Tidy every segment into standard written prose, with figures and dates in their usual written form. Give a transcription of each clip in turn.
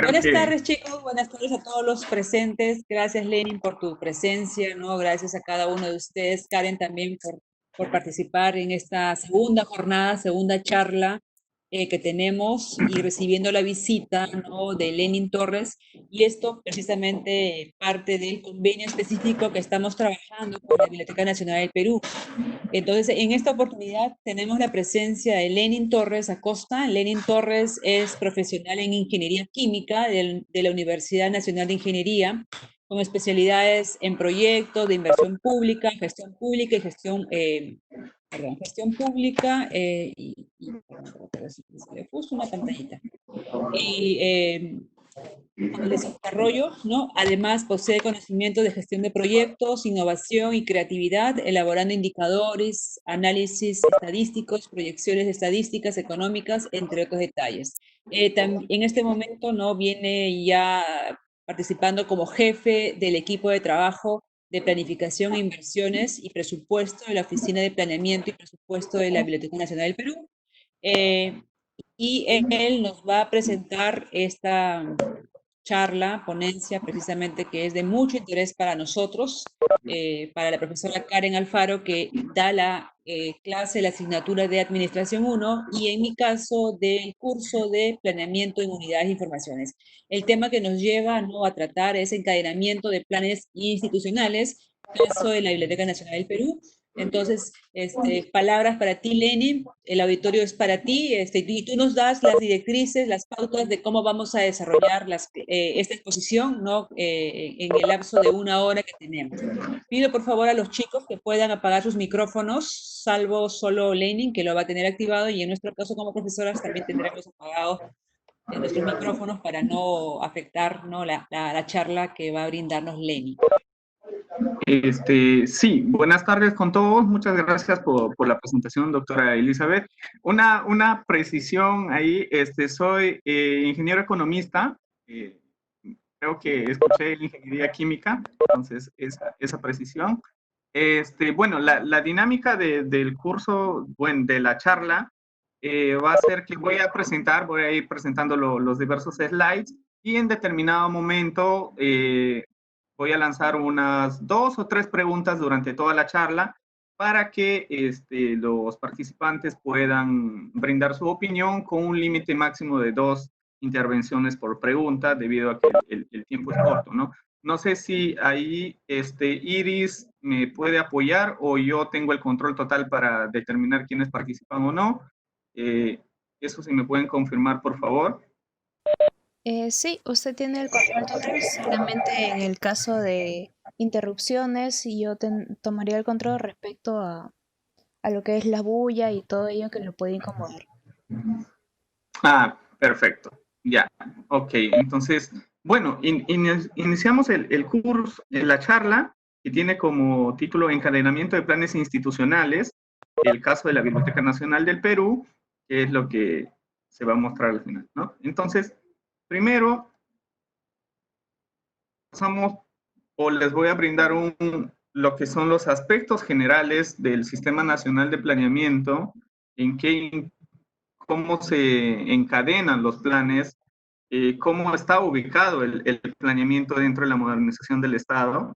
creo Buenas que tardes, chicos. Buenas tardes a todos los presentes. Gracias, Lenin, por tu presencia, ¿no? Gracias a cada uno de ustedes, Karen, también por participar en esta segunda jornada, segunda charla que tenemos y recibiendo la visita, ¿no? de Lenin Torres. Y esto precisamente parte del convenio específico que estamos trabajando con la Biblioteca Nacional del Perú. Entonces, en esta oportunidad tenemos la presencia de Lenin Torres Acosta. Lenin Torres es profesional en ingeniería química de la Universidad Nacional de Ingeniería, con especialidades en proyectos de inversión pública y gestión pública perdón, se le puso una pantallita. Y con el desarrollo, ¿no? Además, posee conocimiento de gestión de proyectos, innovación y creatividad, elaborando indicadores, análisis estadísticos, proyecciones estadísticas, económicas, entre otros detalles. En este momento, ¿no? Viene ya participando como jefe del equipo de trabajo de planificación e inversiones y presupuesto de la Oficina de Planeamiento y Presupuesto de la Biblioteca Nacional del Perú. Eh, y él nos va a presentar esta charla, ponencia, precisamente que es de mucho interés para nosotros, para la profesora Karen Alfaro, que da la clase, la asignatura de Administración 1, y en mi caso del curso de Planeamiento en Unidades de Informaciones. El tema que nos lleva, ¿no? a tratar es encadenamiento de planes institucionales, caso de la Biblioteca Nacional del Perú. Entonces, palabras para ti, Lenin, el auditorio es para ti, y tú nos das las directrices, las pautas de cómo vamos a desarrollar esta exposición, ¿no? En el lapso de una hora que tenemos. Pido por favor a los chicos que puedan apagar sus micrófonos, salvo solo Lenin, que lo va a tener activado, y en nuestro caso como profesoras también tendremos apagados nuestros micrófonos para no afectar, ¿no? La charla que va a brindarnos Lenin. Sí, buenas tardes con todos. Muchas gracias por la presentación, doctora Elizabeth. Una precisión ahí, soy ingeniero economista, creo que escuché ingeniería química, entonces esa precisión. Bueno, la dinámica del curso, bueno, de la charla, va a ser que voy a ir presentando los diversos slides y en determinado momento voy a lanzar unas 2 o 3 preguntas durante toda la charla para que los participantes puedan brindar su opinión con un límite máximo de 2 intervenciones por pregunta, debido a que el tiempo es corto, ¿no? No sé si ahí Iris me puede apoyar o yo tengo el control total para determinar quiénes participan o no. Eso sí me pueden confirmar, por favor. Sí, usted tiene el control total, solamente en el caso de interrupciones, y yo tomaría el control respecto a lo que es la bulla y todo ello que lo puede incomodar. Ah, perfecto. Ya, ok. Entonces, bueno, iniciamos el curso, la charla, que tiene como título Encadenamiento de Planes Institucionales, el caso de la Biblioteca Nacional del Perú, que es lo que se va a mostrar al final, ¿no? Entonces, primero, pasamos, o les voy a brindar lo que son los aspectos generales del Sistema Nacional de Planeamiento, cómo se encadenan los planes, cómo está ubicado el planeamiento dentro de la modernización del Estado.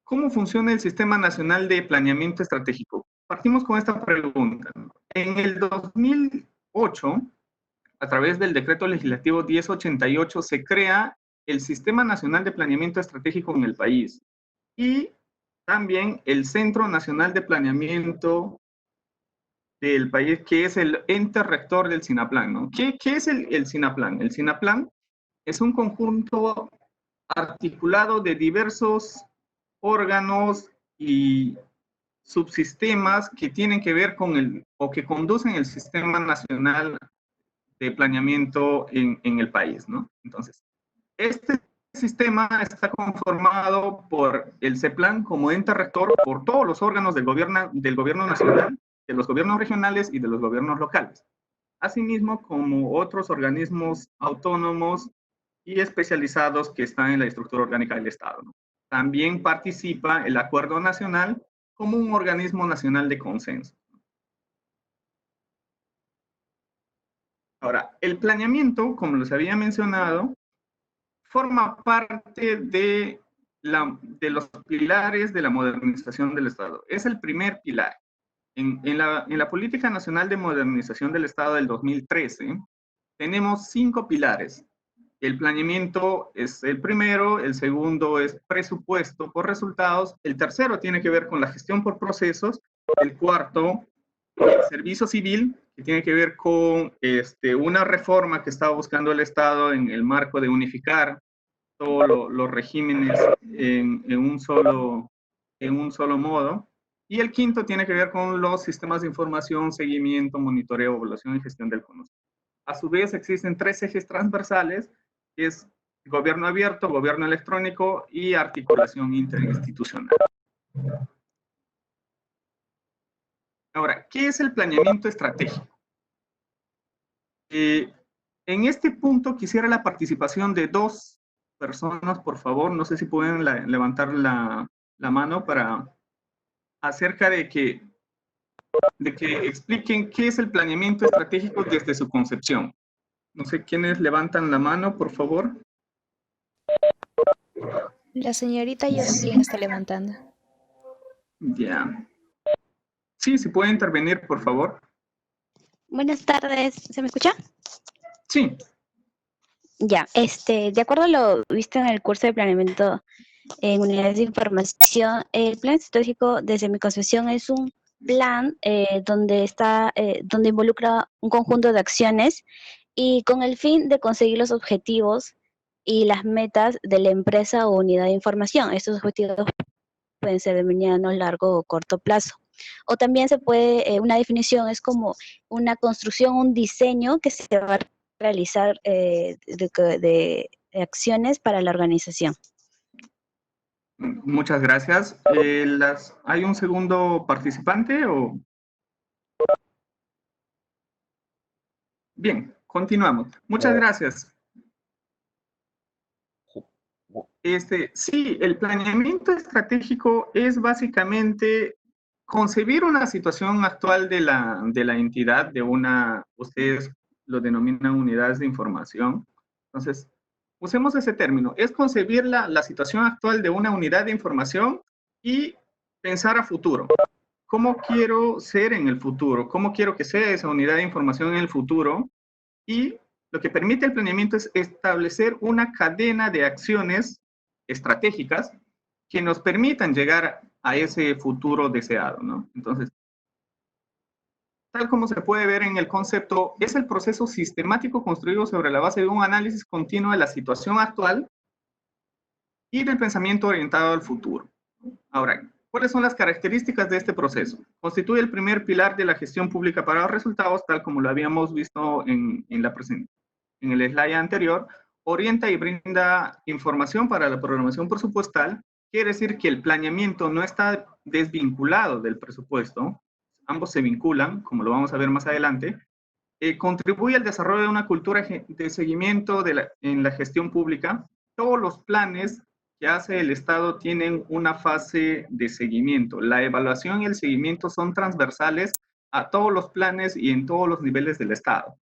¿Cómo funciona el Sistema Nacional de Planeamiento Estratégico? Partimos con esta pregunta. En el 2008, a través del Decreto Legislativo 1088, se crea el Sistema Nacional de Planeamiento Estratégico en el país y también el Centro Nacional de Planeamiento del país, que es el ente rector del SINAPLAN, ¿no? ¿Qué es el SINAPLAN? El SINAPLAN es un conjunto articulado de diversos órganos y subsistemas que tienen que ver con o que conducen el Sistema Nacional de Planeamiento en el país, ¿no? Entonces, este sistema está conformado por el CEPLAN como ente rector, por todos los órganos del gobierno nacional, de los gobiernos regionales y de los gobiernos locales, asimismo como otros organismos autónomos y especializados que están en la estructura orgánica del Estado, ¿no? También participa el Acuerdo Nacional como un organismo nacional de consenso. Ahora, el planeamiento, como les había mencionado, forma parte de los pilares de la modernización del Estado. Es el primer pilar. En la Política Nacional de Modernización del Estado del 2013, tenemos 5 pilares. El planeamiento es el primero, el segundo es presupuesto por resultados, el tercero tiene que ver con la gestión por procesos, el cuarto, el servicio civil, que tiene que ver con una reforma que estaba buscando el Estado en el marco de unificar todos los regímenes en un solo modo. Y el quinto tiene que ver con los sistemas de información, seguimiento, monitoreo, evaluación y gestión del conocimiento. A su vez, existen 3 ejes transversales, que es gobierno abierto, gobierno electrónico y articulación interinstitucional. Ahora, ¿qué es el planeamiento estratégico? En este punto quisiera la participación de 2 personas, por favor. No sé si pueden levantar la mano para acerca de que expliquen qué es el planeamiento estratégico desde su concepción. No sé quiénes levantan la mano, por favor. La señorita Jocelyn está levantando. Ya. Sí, si puede intervenir, por favor. Buenas tardes, ¿se me escucha? Sí. Ya, de acuerdo a lo visto en el curso de planeamiento en unidades de información, el plan estratégico desde mi concepción es un plan donde involucra un conjunto de acciones y con el fin de conseguir los objetivos y las metas de la empresa o unidad de información. Estos objetivos pueden ser de mediano, largo o corto plazo. O también se puede, una definición es como una construcción, un diseño que se va a realizar de acciones para la organización. Muchas gracias. ¿Hay un segundo participante o? Bien, continuamos. Muchas gracias. Sí, el planeamiento estratégico es básicamente concebir una situación actual de la entidad, ustedes lo denominan unidades de información. Entonces, usemos ese término. Es concebir la situación actual de una unidad de información y pensar a futuro. ¿Cómo quiero ser en el futuro? ¿Cómo quiero que sea esa unidad de información en el futuro? Y lo que permite el planeamiento es establecer una cadena de acciones estratégicas que nos permitan llegar a ese futuro deseado, ¿no? Entonces, tal como se puede ver en el concepto, es el proceso sistemático construido sobre la base de un análisis continuo de la situación actual y del pensamiento orientado al futuro. Ahora, ¿cuáles son las características de este proceso? Constituye el primer pilar de la gestión pública para los resultados, tal como lo habíamos visto en el slide anterior. Orienta y brinda información para la programación presupuestal. Quiere decir que el planeamiento no está desvinculado del presupuesto, ambos se vinculan, como lo vamos a ver más adelante. Contribuye al desarrollo de una cultura de seguimiento en la gestión pública. Todos los planes que hace el Estado tienen una fase de seguimiento. La evaluación y el seguimiento son transversales a todos los planes y en todos los niveles del Estado.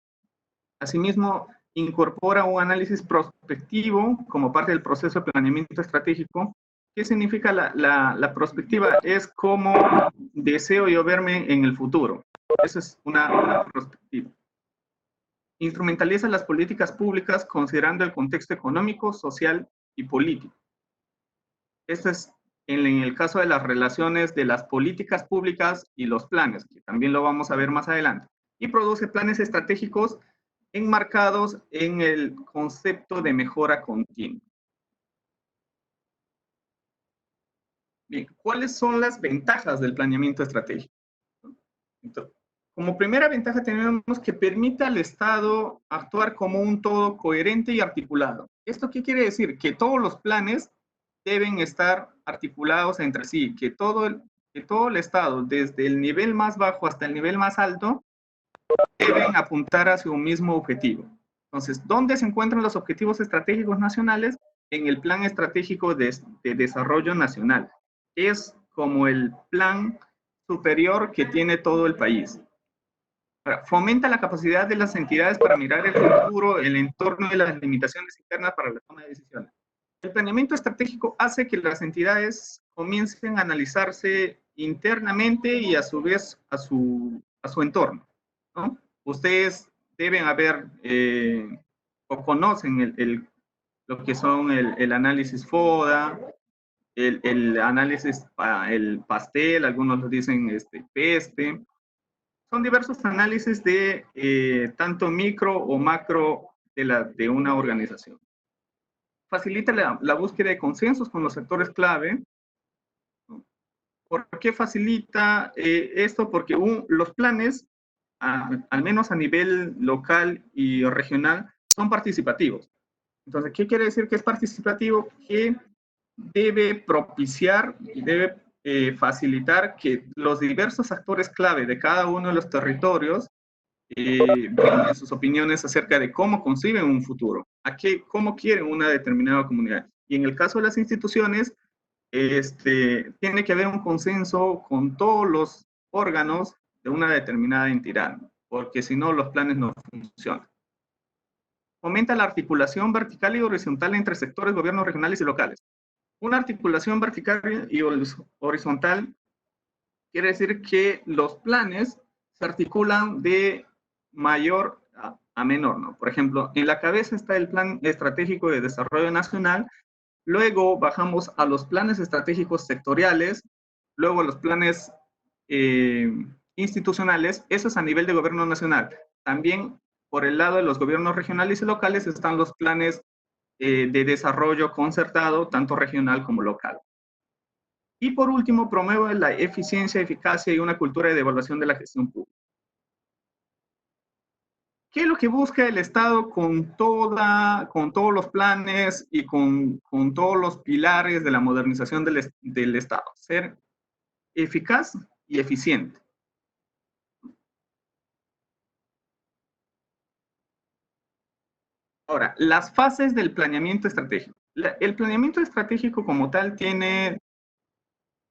Asimismo, incorpora un análisis prospectivo como parte del proceso de planeamiento estratégico. ¿Qué significa la prospectiva? Es cómo deseo yo verme en el futuro. Esa es una prospectiva. Instrumentaliza las políticas públicas considerando el contexto económico, social y político. Esto es en el caso de las relaciones de las políticas públicas y los planes, que también lo vamos a ver más adelante. Y produce planes estratégicos enmarcados en el concepto de mejora continua. Bien, ¿cuáles son las ventajas del planeamiento estratégico? Entonces, como primera ventaja tenemos que permite al Estado actuar como un todo coherente y articulado. ¿Esto qué quiere decir? Que todos los planes deben estar articulados entre sí, que todo el Estado, desde el nivel más bajo hasta el nivel más alto, deben apuntar hacia un mismo objetivo. Entonces, ¿dónde se encuentran los objetivos estratégicos nacionales? En el Plan Estratégico de Desarrollo Nacional. Es como el plan superior que tiene todo el país. Ahora, fomenta la capacidad de las entidades para mirar el futuro, el entorno y las limitaciones internas para la toma de decisiones. El planeamiento estratégico hace que las entidades comiencen a analizarse internamente y a su vez a su entorno, ¿no? Ustedes deben haber o conocen lo que son el análisis FODA, el análisis, el pastel, algunos lo dicen PESTE. Son diversos análisis de tanto micro o macro de una organización. Facilita la búsqueda de consensos con los sectores clave. ¿Por qué facilita esto? Porque los planes, al menos a nivel local y regional, son participativos. Entonces, ¿qué quiere decir que es participativo? Que debe propiciar y debe facilitar que los diversos actores clave de cada uno de los territorios brinden sus opiniones acerca de cómo conciben un futuro, cómo quieren una determinada comunidad. Y en el caso de las instituciones, tiene que haber un consenso con todos los órganos de una determinada entidad, porque si no, los planes no funcionan. Fomenta la articulación vertical y horizontal entre sectores, gobiernos regionales y locales. Una articulación vertical y horizontal quiere decir que los planes se articulan de mayor a menor, ¿no? Por ejemplo, en la cabeza está el Plan Estratégico de Desarrollo Nacional, luego bajamos a los planes estratégicos sectoriales, luego a los planes institucionales, eso es a nivel de gobierno nacional. También por el lado de los gobiernos regionales y locales están los planes de desarrollo concertado, tanto regional como local. Y por último, promueve la eficiencia, eficacia y una cultura de evaluación de la gestión pública. ¿Qué es lo que busca el Estado con todos los planes y con todos los pilares de la modernización del Estado? Ser eficaz y eficiente. Ahora, las fases del planeamiento estratégico. El planeamiento estratégico como tal tiene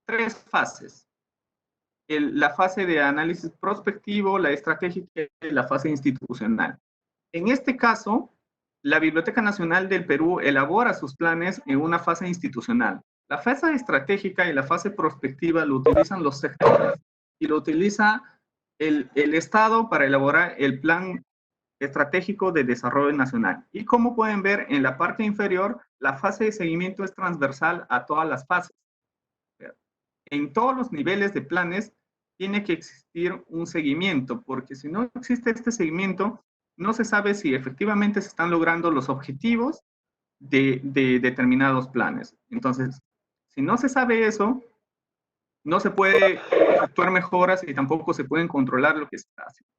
3 fases. La fase de análisis prospectivo, la estratégica y la fase institucional. En este caso, la Biblioteca Nacional del Perú elabora sus planes en una fase institucional. La fase estratégica y la fase prospectiva lo utilizan los sectores y lo utiliza el Estado para elaborar el plan estratégico de desarrollo nacional. Y como pueden ver en la parte inferior, la fase de seguimiento es transversal a todas las fases. En todos los niveles de planes tiene que existir un seguimiento, porque si no existe este seguimiento, no se sabe si efectivamente se están logrando los objetivos de determinados planes. Entonces, si no se sabe eso, no se puede efectuar mejoras y tampoco se pueden controlar lo que se está haciendo.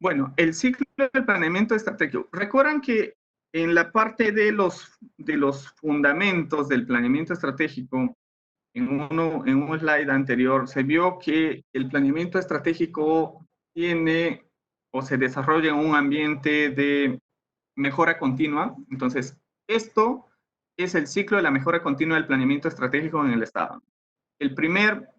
Bueno, el ciclo del planeamiento estratégico. Recuerdan que en la parte de los fundamentos del planeamiento estratégico, en un slide anterior, se vio que el planeamiento estratégico tiene o se desarrolla en un ambiente de mejora continua. Entonces, esto es el ciclo de la mejora continua del planeamiento estratégico en el Estado. El primer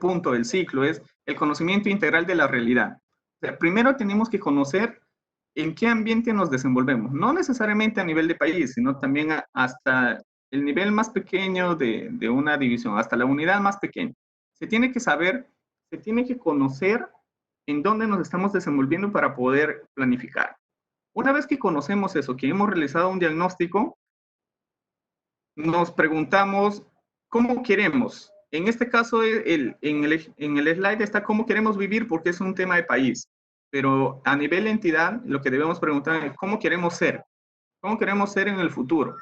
punto del ciclo es el conocimiento integral de la realidad. O sea, primero tenemos que conocer en qué ambiente nos desenvolvemos, no necesariamente a nivel de país, sino también hasta el nivel más pequeño de una división, hasta la unidad más pequeña. Se tiene que saber, se tiene que conocer en dónde nos estamos desenvolviendo para poder planificar. Una vez que conocemos eso, que hemos realizado un diagnóstico, nos preguntamos cómo queremos. En este caso, en el slide está cómo queremos vivir porque es un tema de país. Pero a nivel de entidad, lo que debemos preguntar es cómo queremos ser. ¿Cómo queremos ser en el futuro?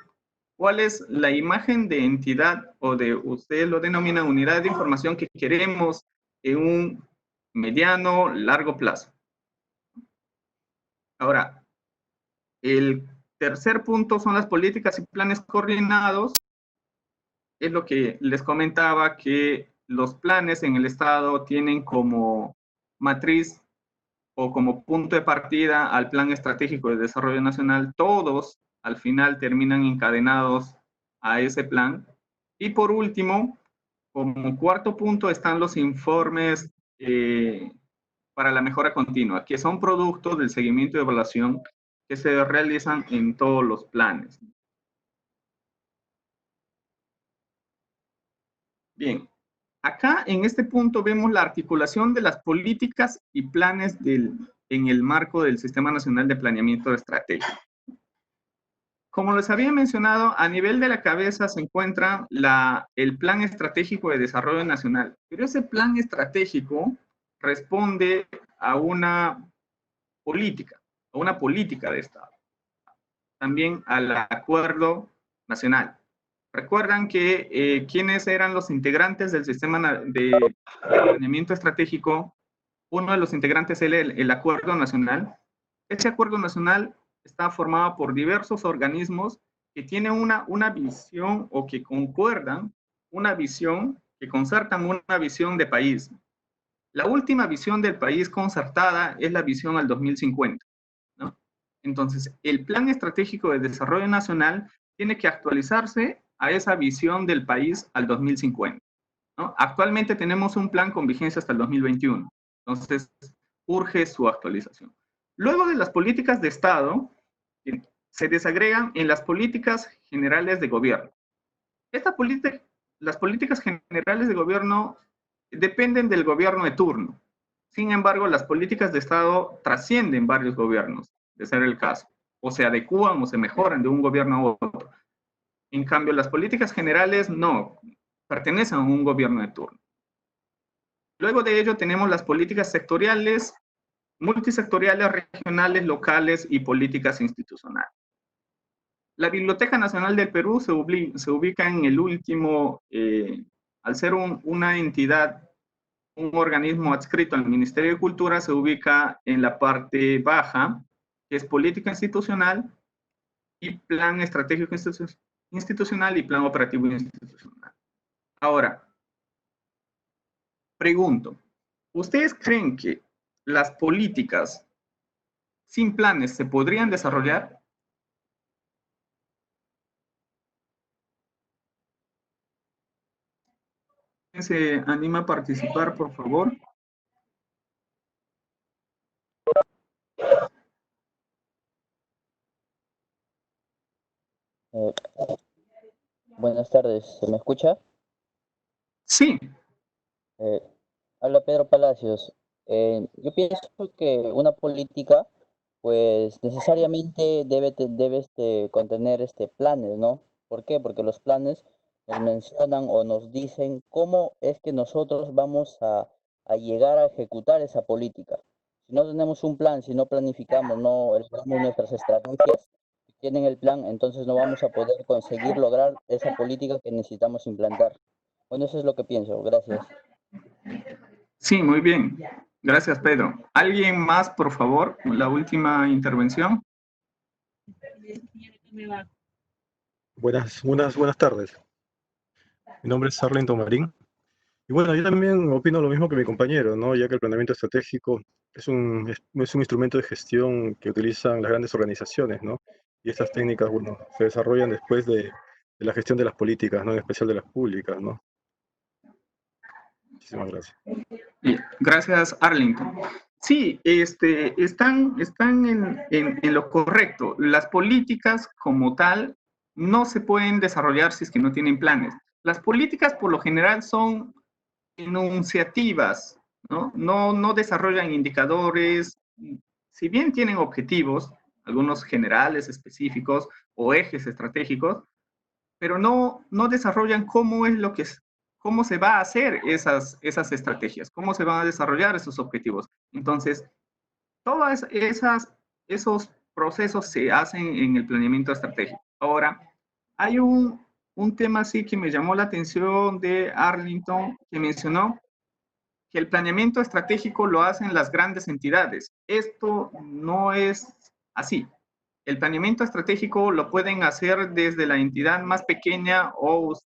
¿Cuál es la imagen de entidad o ustedes lo denominan unidad de información que queremos en un mediano, largo plazo? Ahora, el tercer punto son las políticas y planes coordinados. Es lo que les comentaba, que los planes en el Estado tienen como matriz o como punto de partida al Plan Estratégico de Desarrollo Nacional. Todos al final terminan encadenados a ese plan. Y por último, como cuarto punto, están los informes para la mejora continua, que son productos del seguimiento y evaluación que se realizan en todos los planes. Bien, acá en este punto vemos la articulación de las políticas y planes en el marco del Sistema Nacional de Planeamiento Estratégico. Como les había mencionado, a nivel de la cabeza se encuentra el Plan Estratégico de Desarrollo Nacional, pero ese plan estratégico responde a una política de Estado, también al Acuerdo Nacional. Recuerdan que quienes eran los integrantes del Sistema de Planeamiento Estratégico, uno de los integrantes era el Acuerdo Nacional. Ese Acuerdo Nacional está formado por diversos organismos que tienen una visión o que concuerdan una visión, que concertan una visión de país. La última visión del país concertada es la visión al 2050, ¿no? Entonces, el Plan Estratégico de Desarrollo Nacional tiene que actualizarse a esa visión del país al 2050, ¿no? Actualmente tenemos un plan con vigencia hasta el 2021, entonces urge su actualización. Luego de las políticas de Estado, se desagregan en las políticas generales de gobierno. Las políticas generales de gobierno dependen del gobierno de turno. Sin embargo, las políticas de Estado trascienden varios gobiernos, de ser el caso, o se adecúan o se mejoran de un gobierno a otro. En cambio, las políticas generales no, pertenecen a un gobierno de turno. Luego de ello tenemos las políticas sectoriales, multisectoriales, regionales, locales y políticas institucionales. La Biblioteca Nacional del Perú se ubica en el último, al ser una entidad, un organismo adscrito al Ministerio de Cultura, se ubica en la parte baja, que es política institucional y plan estratégico institucional y plan operativo institucional. Ahora, pregunto, ¿ustedes creen que las políticas sin planes se podrían desarrollar? ¿Quién se anima a participar, por favor? Buenas tardes, ¿se me escucha? Sí. Habla Pedro Palacios. Yo pienso que una política, pues necesariamente debe contener planes, ¿no? ¿Por qué? Porque los planes nos mencionan o nos dicen cómo es que nosotros vamos a llegar a ejecutar esa política. Si no tenemos un plan, si no planificamos, no elaboramos nuestras estrategias que tienen el plan, entonces no vamos a poder conseguir lograr esa política que necesitamos implantar. Bueno, eso es lo que pienso. Gracias. Sí, muy bien. Gracias, Pedro. ¿Alguien más, por favor? La última intervención. Buenas tardes. Mi nombre es Arlington Marín. Y bueno, yo también opino lo mismo que mi compañero, ¿no? Ya que el planeamiento estratégico es un instrumento de gestión que utilizan las grandes organizaciones, ¿no? Y estas técnicas, bueno, se desarrollan después de la gestión de las políticas, ¿no? En especial de las públicas, ¿no? Muchísimas gracias. Gracias, Arlington. Sí, están en lo correcto. Las políticas como tal no se pueden desarrollar si es que no tienen planes. Las políticas por lo general son enunciativas, ¿no? No desarrollan indicadores, si bien tienen objetivos, algunos generales, específicos o ejes estratégicos, pero no desarrollan cómo se va a hacer esas estrategias, cómo se van a desarrollar esos objetivos. Entonces, todos esos procesos se hacen en el planeamiento estratégico. Ahora, hay un tema así que me llamó la atención de Arlington, que mencionó que el planeamiento estratégico lo hacen las grandes entidades. Esto no es así. El planeamiento estratégico lo pueden hacer desde la entidad más pequeña o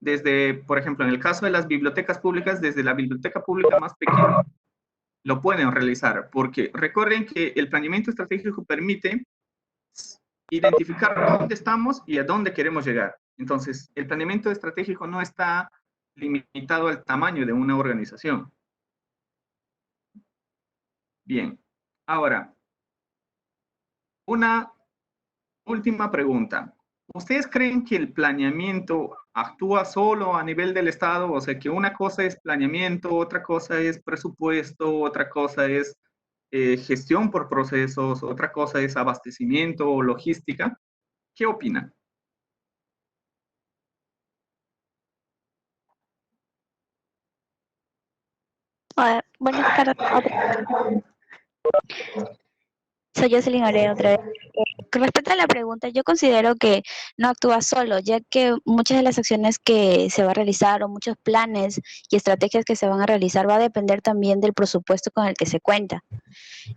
desde, por ejemplo, en el caso de las bibliotecas públicas, desde la biblioteca pública más pequeña, lo pueden realizar, porque recuerden que el planeamiento estratégico permite identificar dónde estamos y a dónde queremos llegar. Entonces, el planeamiento estratégico no está limitado al tamaño de una organización. Bien, ahora, una última pregunta. ¿Ustedes creen que el planeamiento actúa solo a nivel del Estado? O sea, que una cosa es planeamiento, otra cosa es presupuesto, otra cosa es gestión por procesos, otra cosa es abastecimiento o logística. ¿Qué opinan? Buenas tardes. Soy Jocelyn Ore otra vez. Con respecto a la pregunta, yo considero que no actúa solo, ya que muchas de las acciones que se va a realizar o muchos planes y estrategias que se van a realizar va a depender también del presupuesto con el que se cuenta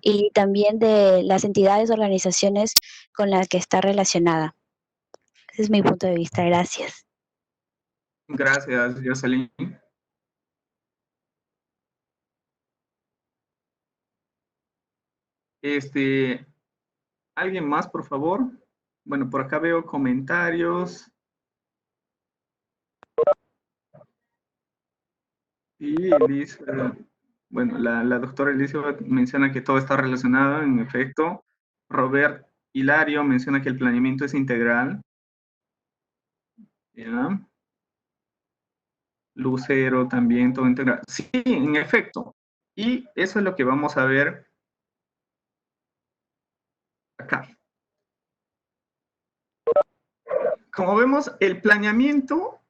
y también de las entidades o organizaciones con las que está relacionada. Ese es mi punto de vista. Gracias. Gracias, Jocelyn. ¿Alguien más, por favor? Bueno, por acá veo comentarios. Y dice, bueno, la doctora Elizabeth menciona que todo está relacionado, en efecto. Robert Hilario menciona que el planeamiento es integral. ¿Ya? Lucero también, todo integral. Sí, en efecto. Y eso es lo que vamos a ver acá. Como vemos, el planeamiento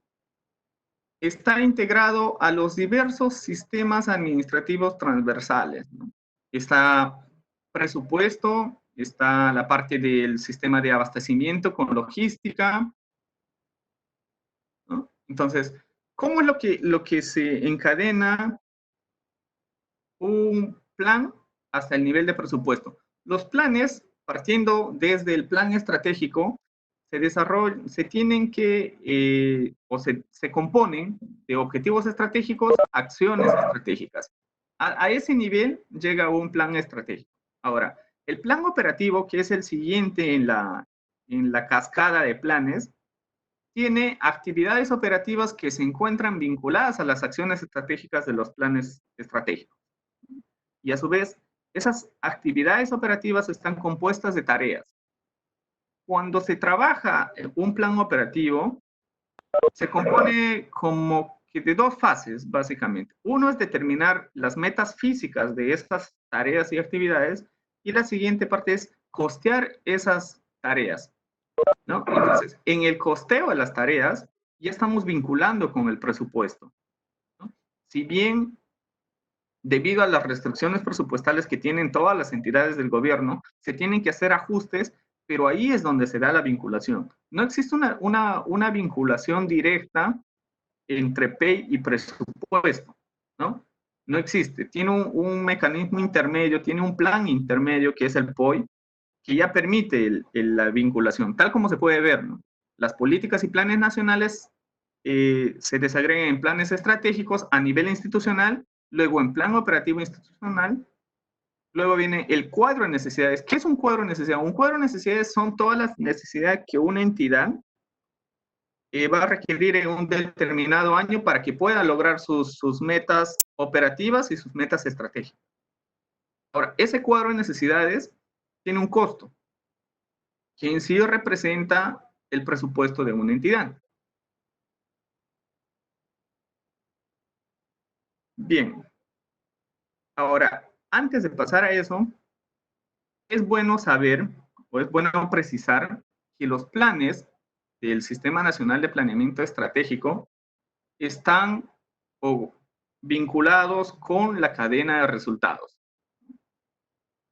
está integrado a los diversos sistemas administrativos transversales, ¿no? Está presupuesto, está la parte del sistema de abastecimiento con logística, ¿no? Entonces, ¿cómo es lo que se encadena un plan hasta el nivel de presupuesto? Los planes, partiendo desde el plan estratégico, se tienen que, se componen de objetivos estratégicos, acciones estratégicas. A ese nivel llega un plan estratégico. Ahora, el plan operativo, que es el siguiente en la cascada de planes, tiene actividades operativas que se encuentran vinculadas a las acciones estratégicas de los planes estratégicos. Y a su vez, esas actividades operativas están compuestas de tareas. Cuando se trabaja un plan operativo, se compone como que de dos fases, básicamente. Uno es determinar las metas físicas de estas tareas y actividades, y la siguiente parte es costear esas tareas, ¿no? Entonces, en el costeo de las tareas, ya estamos vinculando con el presupuesto, ¿no? Si bien, debido a las restricciones presupuestales que tienen todas las entidades del gobierno, se tienen que hacer ajustes, pero ahí es donde se da la vinculación. No existe una vinculación directa entre PEI y presupuesto, ¿no? No existe. Tiene un mecanismo intermedio, tiene un plan intermedio que es el POI, que ya permite la vinculación, tal como se puede ver, ¿no? Las políticas y planes nacionales se desagregan en planes estratégicos a nivel institucional, luego en plan operativo institucional, luego viene el cuadro de necesidades. ¿Qué es un cuadro de necesidades? Un cuadro de necesidades son todas las necesidades que una entidad va a requerir en un determinado año para que pueda lograr sus metas operativas y sus metas estratégicas. Ahora, ese cuadro de necesidades tiene un costo, que en sí representa el presupuesto de una entidad. Bien. Ahora, antes de pasar a eso, es bueno saber o es bueno precisar que los planes del Sistema Nacional de Planeamiento Estratégico están vinculados con la cadena de resultados.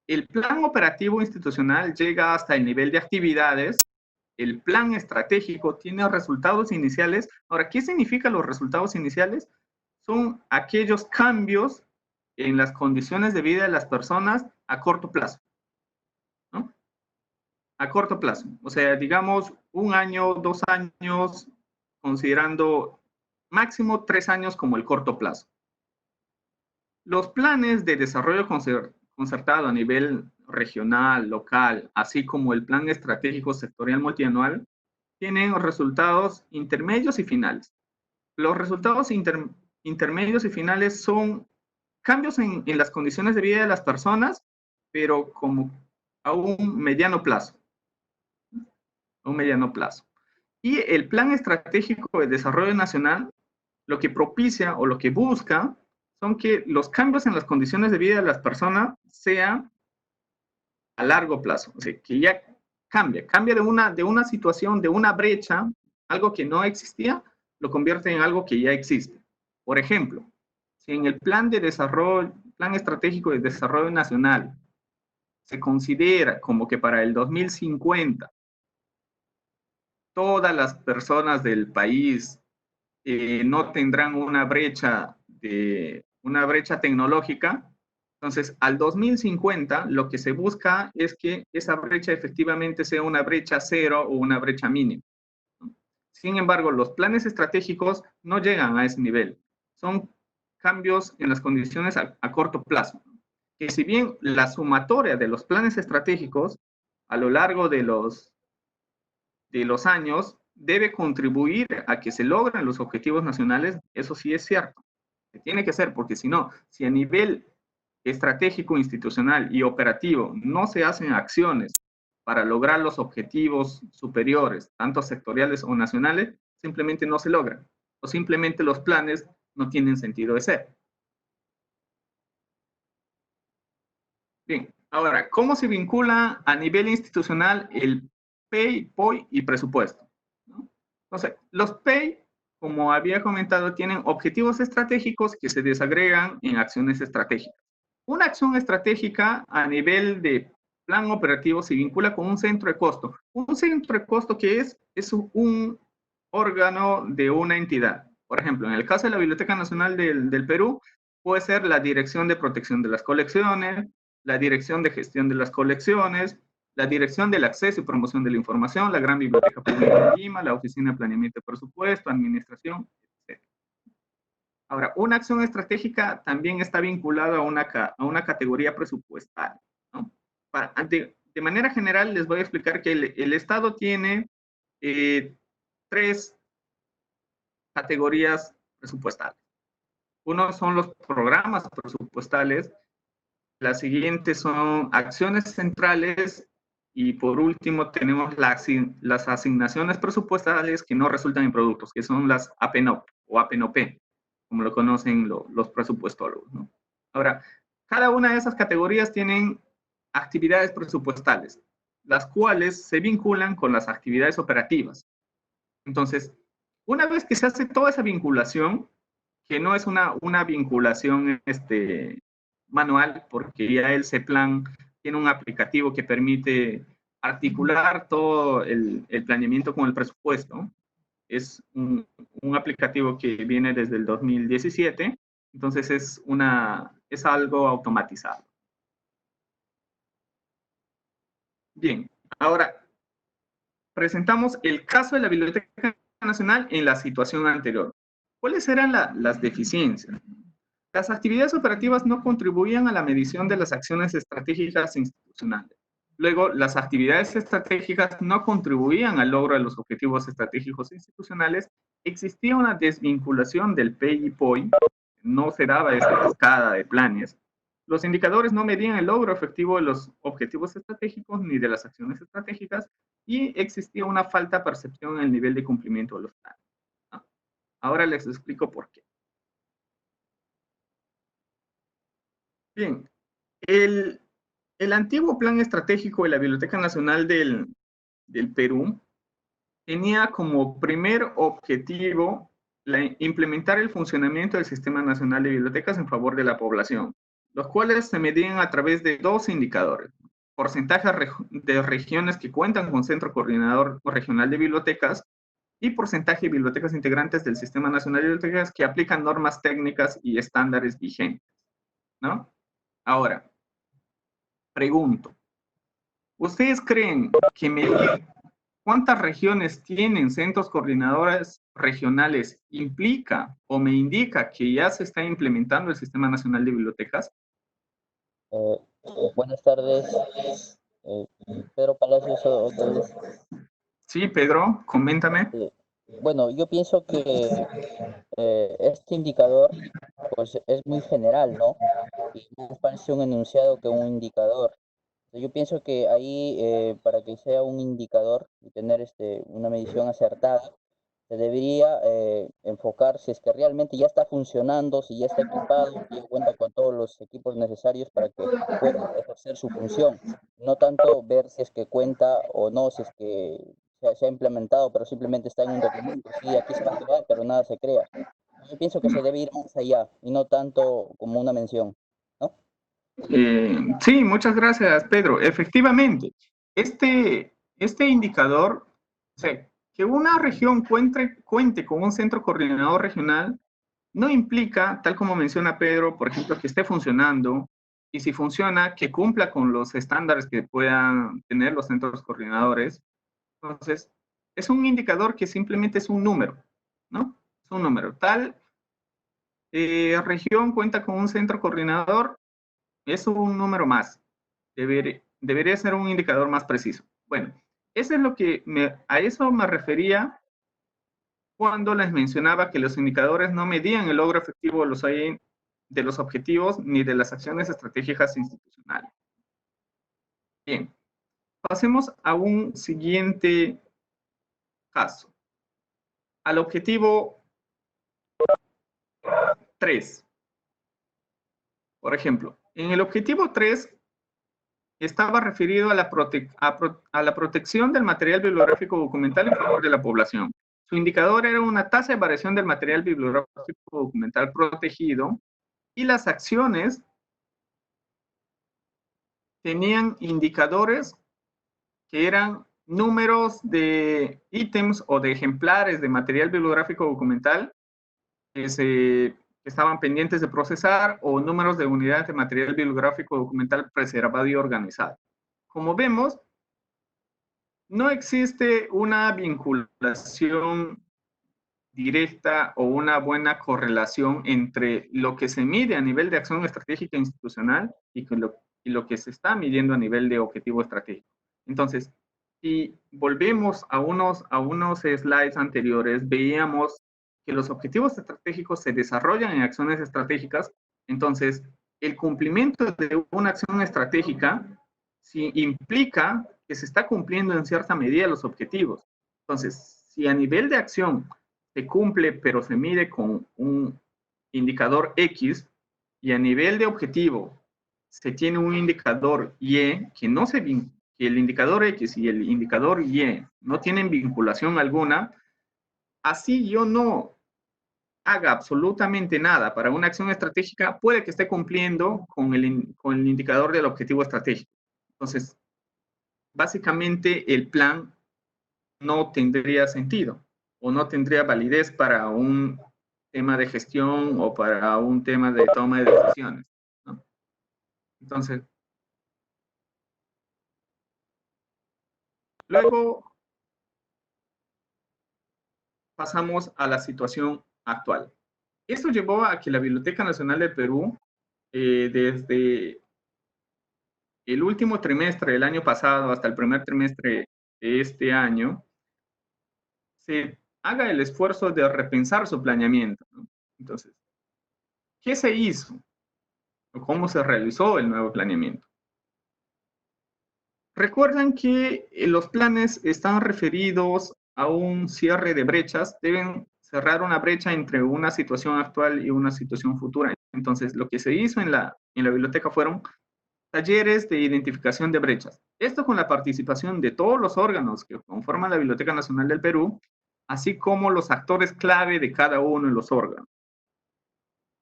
El plan operativo institucional llega hasta el nivel de actividades. El plan estratégico tiene resultados iniciales. Ahora, ¿qué significan los resultados iniciales? Son aquellos cambios en las condiciones de vida de las personas a corto plazo, ¿no? A corto plazo. O sea, digamos, 1 año, 2 años, considerando máximo 3 años como el corto plazo. Los planes de desarrollo concertado a nivel regional, local, así como el plan estratégico sectorial multianual, tienen resultados intermedios y finales. Los resultados intermedios y finales son cambios en las condiciones de vida de las personas, pero como a un mediano plazo. Y el Plan Estratégico de Desarrollo Nacional lo que propicia o lo que busca son que los cambios en las condiciones de vida de las personas sean a largo plazo, o sea, que ya cambia de una situación, de una brecha, algo que no existía, lo convierte en algo que ya existe. Por ejemplo, si en el plan estratégico de desarrollo nacional se considera como que para el 2050 todas las personas del país no tendrán una brecha tecnológica. Entonces, al 2050, lo que se busca es que esa brecha efectivamente sea una brecha cero o una brecha mínima. Sin embargo, los planes estratégicos no llegan a ese nivel. Son cambios en las condiciones a corto plazo. Que si bien la sumatoria de los planes estratégicos a lo largo de los años debe contribuir a que se logren los objetivos nacionales, eso sí es cierto. Se tiene que hacer, porque si no, si a nivel estratégico, institucional y operativo no se hacen acciones para lograr los objetivos superiores, tanto sectoriales o nacionales, simplemente no se logran. O simplemente los planes no tienen sentido de ser. Bien, ahora, ¿cómo se vincula a nivel institucional el PEI, POI y presupuesto? ¿No? Entonces, los PEI, como había comentado, tienen objetivos estratégicos que se desagregan en acciones estratégicas. Una acción estratégica a nivel de plan operativo se vincula con un centro de costo. Un centro de costo que es un órgano de una entidad. Por ejemplo, en el caso de la Biblioteca Nacional del Perú, puede ser la Dirección de Protección de las Colecciones, la Dirección de Gestión de las Colecciones, la Dirección del Acceso y Promoción de la Información, la Gran Biblioteca Pública de Lima, la Oficina de Planeamiento y Presupuesto, Administración, etc. Ahora, una acción estratégica también está vinculada a una categoría presupuestal, ¿no? De manera general, les voy a explicar que el Estado tiene tres categorías presupuestales. Uno son los programas presupuestales, las siguientes son acciones centrales y por último tenemos las asignaciones presupuestales que no resultan en productos, que son las APNOP o APNOP, como lo conocen los presupuestólogos, ¿no? Ahora, cada una de esas categorías tienen actividades presupuestales, las cuales se vinculan con las actividades operativas. Entonces, una vez que se hace toda esa vinculación, que no es una vinculación manual, porque ya el CEPLAN tiene un aplicativo que permite articular todo el planeamiento con el presupuesto. Es un aplicativo que viene desde el 2017, entonces es algo automatizado. Bien, ahora presentamos el caso de la Biblioteca Nacional en la situación anterior. ¿Cuáles eran las deficiencias? Las actividades operativas no contribuían a la medición de las acciones estratégicas institucionales. Luego, las actividades estratégicas no contribuían al logro de los objetivos estratégicos institucionales. Existía una desvinculación del PEI y POI, no se daba esta cascada de planes. Los indicadores no medían el logro efectivo de los objetivos estratégicos ni de las acciones estratégicas y existía una falta de percepción en el nivel de cumplimiento de los planes. Ahora les explico por qué. Bien, el antiguo plan estratégico de la Biblioteca Nacional del Perú tenía como primer objetivo implementar el funcionamiento del Sistema Nacional de Bibliotecas en favor de la población, los cuales se medían a través de dos indicadores: porcentaje de regiones que cuentan con Centro Coordinador Regional de Bibliotecas y porcentaje de bibliotecas integrantes del Sistema Nacional de Bibliotecas que aplican normas técnicas y estándares vigentes, ¿no? Ahora, pregunto, ¿ustedes creen que medir cuántas regiones tienen centros coordinadores regionales implica o me indica que ya se está implementando el Sistema Nacional de Bibliotecas? Buenas tardes, Pedro Palacios otra vez. Sí, Pedro, coméntame. Bueno, yo pienso que este indicador pues es muy general, ¿no? Y más parece un enunciado que un indicador. Yo pienso que ahí, para que sea un indicador y tener una medición acertada, se debería enfocar si es que realmente ya está funcionando, si ya está equipado, si ya cuenta con todos los equipos necesarios para que pueda ejercer su función. No tanto ver si es que cuenta o no, si es que se ha implementado, pero simplemente está en un documento. Sí, aquí se va a quedar, pero nada se crea. Yo pienso que se debe ir más allá y no tanto como una mención, ¿no? Sí, muchas gracias, Pedro. Efectivamente, este indicador, o sea, que una región cuente con un centro coordinador regional, no implica, tal como menciona Pedro, por ejemplo, que esté funcionando y si funciona, que cumpla con los estándares que puedan tener los centros coordinadores. Entonces, es un indicador que simplemente es un número, ¿no? Es un número. Tal región cuenta con un centro coordinador, es un número más. Debería ser un indicador más preciso. Bueno, eso es lo que a eso me refería cuando les mencionaba que los indicadores no medían el logro efectivo de los objetivos ni de las acciones estratégicas institucionales. Bien, pasemos a un siguiente caso. Al objetivo 3. Por ejemplo, en el objetivo 3 estaba referido a la protección del material bibliográfico documental en favor de la población. Su indicador era una tasa de variación del material bibliográfico documental protegido y las acciones tenían indicadores que eran números de ítems o de ejemplares de material bibliográfico documental que estaban pendientes de procesar o números de unidades de material bibliográfico documental preservado y organizado. Como vemos, no existe una vinculación directa o una buena correlación entre lo que se mide a nivel de acción estratégica institucional y lo que se está midiendo a nivel de objetivo estratégico. Entonces, si volvemos a unos slides anteriores, veíamos que los objetivos estratégicos se desarrollan en acciones estratégicas. Entonces, el cumplimiento de una acción estratégica sí implica que se está cumpliendo en cierta medida los objetivos. Entonces, si a nivel de acción se cumple, pero se mide con un indicador X, y a nivel de objetivo se tiene un indicador Y, que el indicador X y el indicador Y no tienen vinculación alguna, así yo no haga absolutamente nada para una acción estratégica, puede que esté cumpliendo con el indicador del objetivo estratégico. Entonces, básicamente el plan no tendría sentido o no tendría validez para un tema de gestión o para un tema de toma de decisiones, ¿no? Entonces, luego pasamos a la situación actual. Esto llevó a que la Biblioteca Nacional del Perú, desde el último trimestre del año pasado hasta el primer trimestre de este año, se haga el esfuerzo de repensar su planeamiento, ¿no? Entonces, ¿qué se hizo? ¿Cómo se realizó el nuevo planeamiento? Recuerdan que los planes están referidos a un cierre de brechas, deben cerrar una brecha entre una situación actual y una situación futura. Entonces, lo que se hizo en la biblioteca fueron talleres de identificación de brechas. Esto con la participación de todos los órganos que conforman la Biblioteca Nacional del Perú, así como los actores clave de cada uno de los órganos.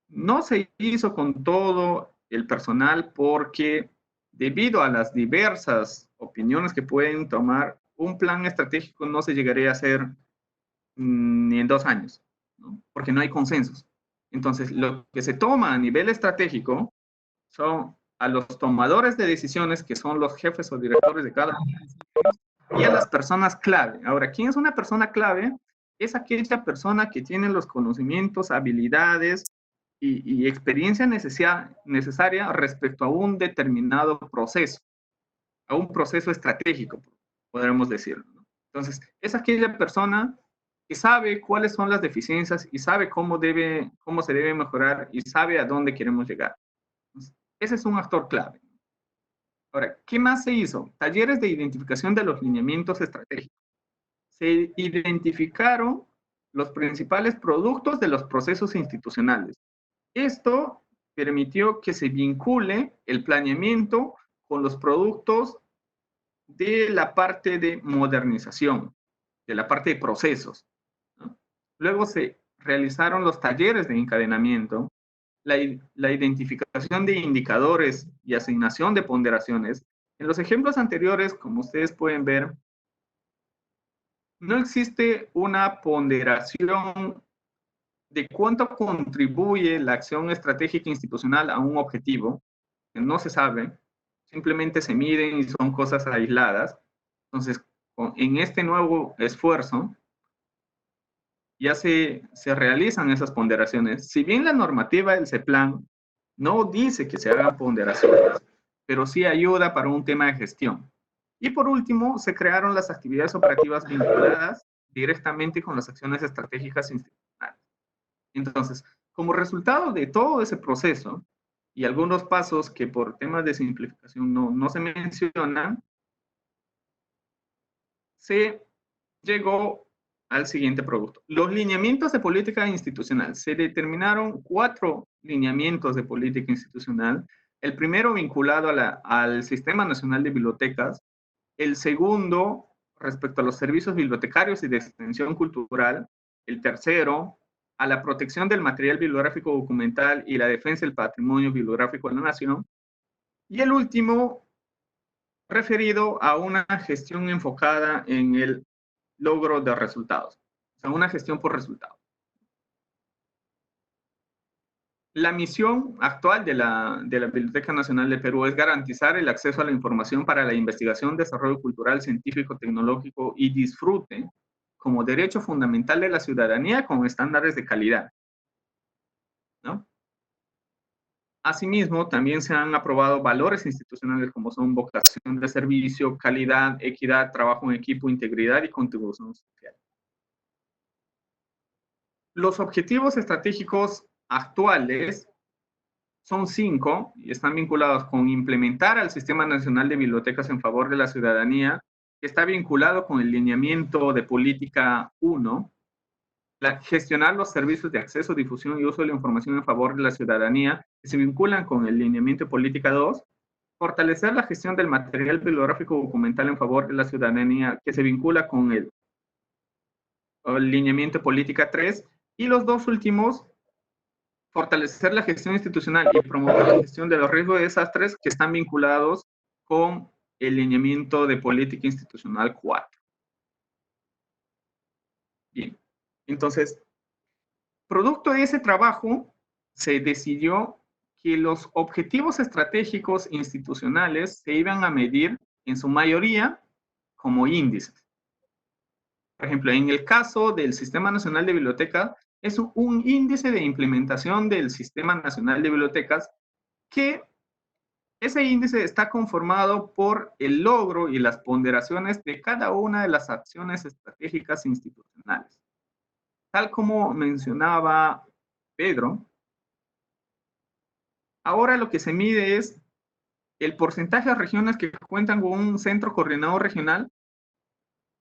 No se hizo con todo el personal porque debido a las diversas opiniones que pueden tomar, un plan estratégico no se llegaría a hacer ni en 2 años, ¿no? Porque no hay consensos. Entonces, lo que se toma a nivel estratégico son a los tomadores de decisiones, que son los jefes o directores de cada uno, y a las personas clave. Ahora, ¿quién es una persona clave? Es aquella persona que tiene los conocimientos, habilidades y experiencia necesaria respecto a un determinado proceso, a un proceso estratégico, podríamos decirlo, ¿no? Entonces, es aquella persona que sabe cuáles son las deficiencias y sabe cómo se debe mejorar y sabe a dónde queremos llegar. Entonces, ese es un actor clave. Ahora, ¿qué más se hizo? Talleres de identificación de los lineamientos estratégicos. Se identificaron los principales productos de los procesos institucionales. Esto permitió que se vincule el planeamiento con los productos de la parte de modernización, de la parte de procesos, ¿no? Luego se realizaron los talleres de encadenamiento, la identificación de indicadores y asignación de ponderaciones. En los ejemplos anteriores, como ustedes pueden ver, no existe una ponderación de cuánto contribuye la acción estratégica institucional a un objetivo, que no se sabe, simplemente se miden y son cosas aisladas. Entonces, en este nuevo esfuerzo, ya se realizan esas ponderaciones. Si bien la normativa del CEPLAN no dice que se hagan ponderaciones, pero sí ayuda para un tema de gestión. Y por último, se crearon las actividades operativas vinculadas directamente con las acciones estratégicas institucionales. Entonces, como resultado de todo ese proceso y algunos pasos que por temas de simplificación no se mencionan, se llegó al siguiente producto. Los lineamientos de política institucional. Se determinaron 4 lineamientos de política institucional. El primero vinculado al Sistema Nacional de Bibliotecas. El segundo respecto a los servicios bibliotecarios y de extensión cultural. El tercero a la protección del material bibliográfico documental y la defensa del patrimonio bibliográfico de la nación. Y el último referido a una gestión enfocada en el logro de resultados, o sea, una gestión por resultados. La misión actual de la Biblioteca Nacional de Perú es garantizar el acceso a la información para la investigación, desarrollo cultural, científico, tecnológico y disfrute como derecho fundamental de la ciudadanía con estándares de calidad, ¿no? Asimismo, también se han aprobado valores institucionales como son vocación de servicio, calidad, equidad, trabajo en equipo, integridad y contribución social. Los objetivos estratégicos actuales son 5 y están vinculados con implementar al Sistema Nacional de Bibliotecas en favor de la ciudadanía, que está vinculado con el lineamiento de política 1, gestionar los servicios de acceso, difusión y uso de la información en favor de la ciudadanía, que se vinculan con el lineamiento de política 2, fortalecer la gestión del material bibliográfico documental en favor de la ciudadanía, que se vincula con el lineamiento de política 3, y los dos últimos, fortalecer la gestión institucional y promover la gestión de los riesgos de desastres, que están vinculados con el lineamiento de política institucional 4. Bien, entonces, producto de ese trabajo, se decidió que los objetivos estratégicos institucionales se iban a medir en su mayoría como índices. Por ejemplo, en el caso del Sistema Nacional de Bibliotecas, es un índice de implementación del Sistema Nacional de Bibliotecas, que ese índice está conformado por el logro y las ponderaciones de cada una de las acciones estratégicas institucionales. Tal como mencionaba Pedro, ahora lo que se mide es el porcentaje de regiones que cuentan con un centro coordinador regional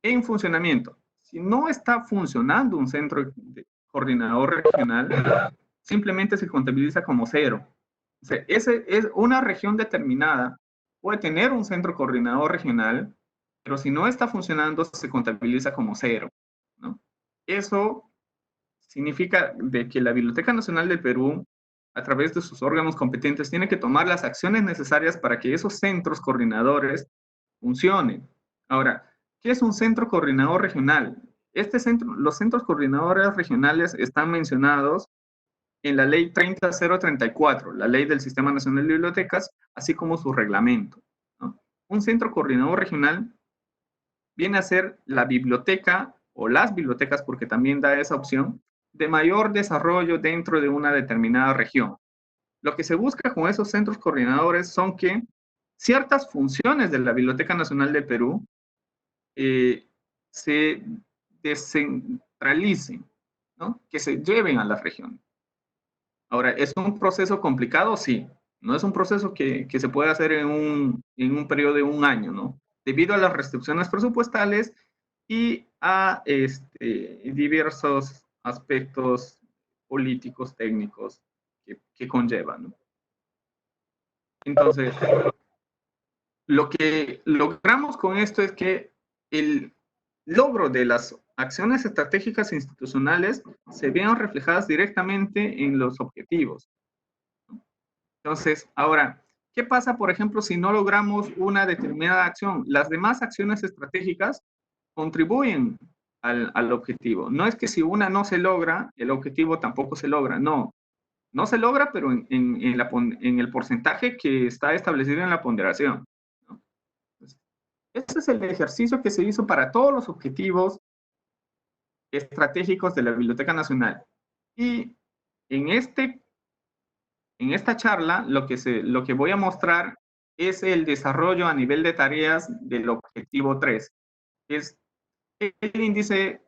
en funcionamiento. Si no está funcionando un centro coordinador regional, simplemente se contabiliza como 0. O sea, es una región determinada, puede tener un centro coordinador regional, pero si no está funcionando, se contabiliza como 0, ¿no? Eso significa de que la Biblioteca Nacional del Perú, a través de sus órganos competentes, tiene que tomar las acciones necesarias para que esos centros coordinadores funcionen. Ahora, ¿qué es un centro coordinador regional? Los centros coordinadores regionales están mencionados en la Ley 30034, la Ley del Sistema Nacional de Bibliotecas, así como su reglamento, ¿no? Un centro coordinador regional viene a ser la biblioteca o las bibliotecas, porque también da esa opción, de mayor desarrollo dentro de una determinada región. Lo que se busca con esos centros coordinadores son que ciertas funciones de la Biblioteca Nacional del Perú se descentralicen, ¿no? Que se lleven a las regiones. Ahora, ¿es un proceso complicado? Sí. No es un proceso que se puede hacer en un periodo de un año, ¿no? Debido a las restricciones presupuestales y a diversos aspectos políticos, técnicos que conllevan, ¿no? Entonces, lo que logramos con esto es que el logro de las acciones estratégicas institucionales se vean reflejadas directamente en los objetivos. Entonces, ahora, ¿qué pasa, por ejemplo, si no logramos una determinada acción? Las demás acciones estratégicas contribuyen al objetivo. No es que si una no se logra, el objetivo tampoco se logra. No, no se logra, pero en el porcentaje que está establecido en la ponderación, ¿no? Este es el ejercicio que se hizo para todos los objetivos estratégicos de la Biblioteca Nacional. Y en esta charla lo que voy a mostrar es el desarrollo a nivel de tareas del objetivo 3. Es el índice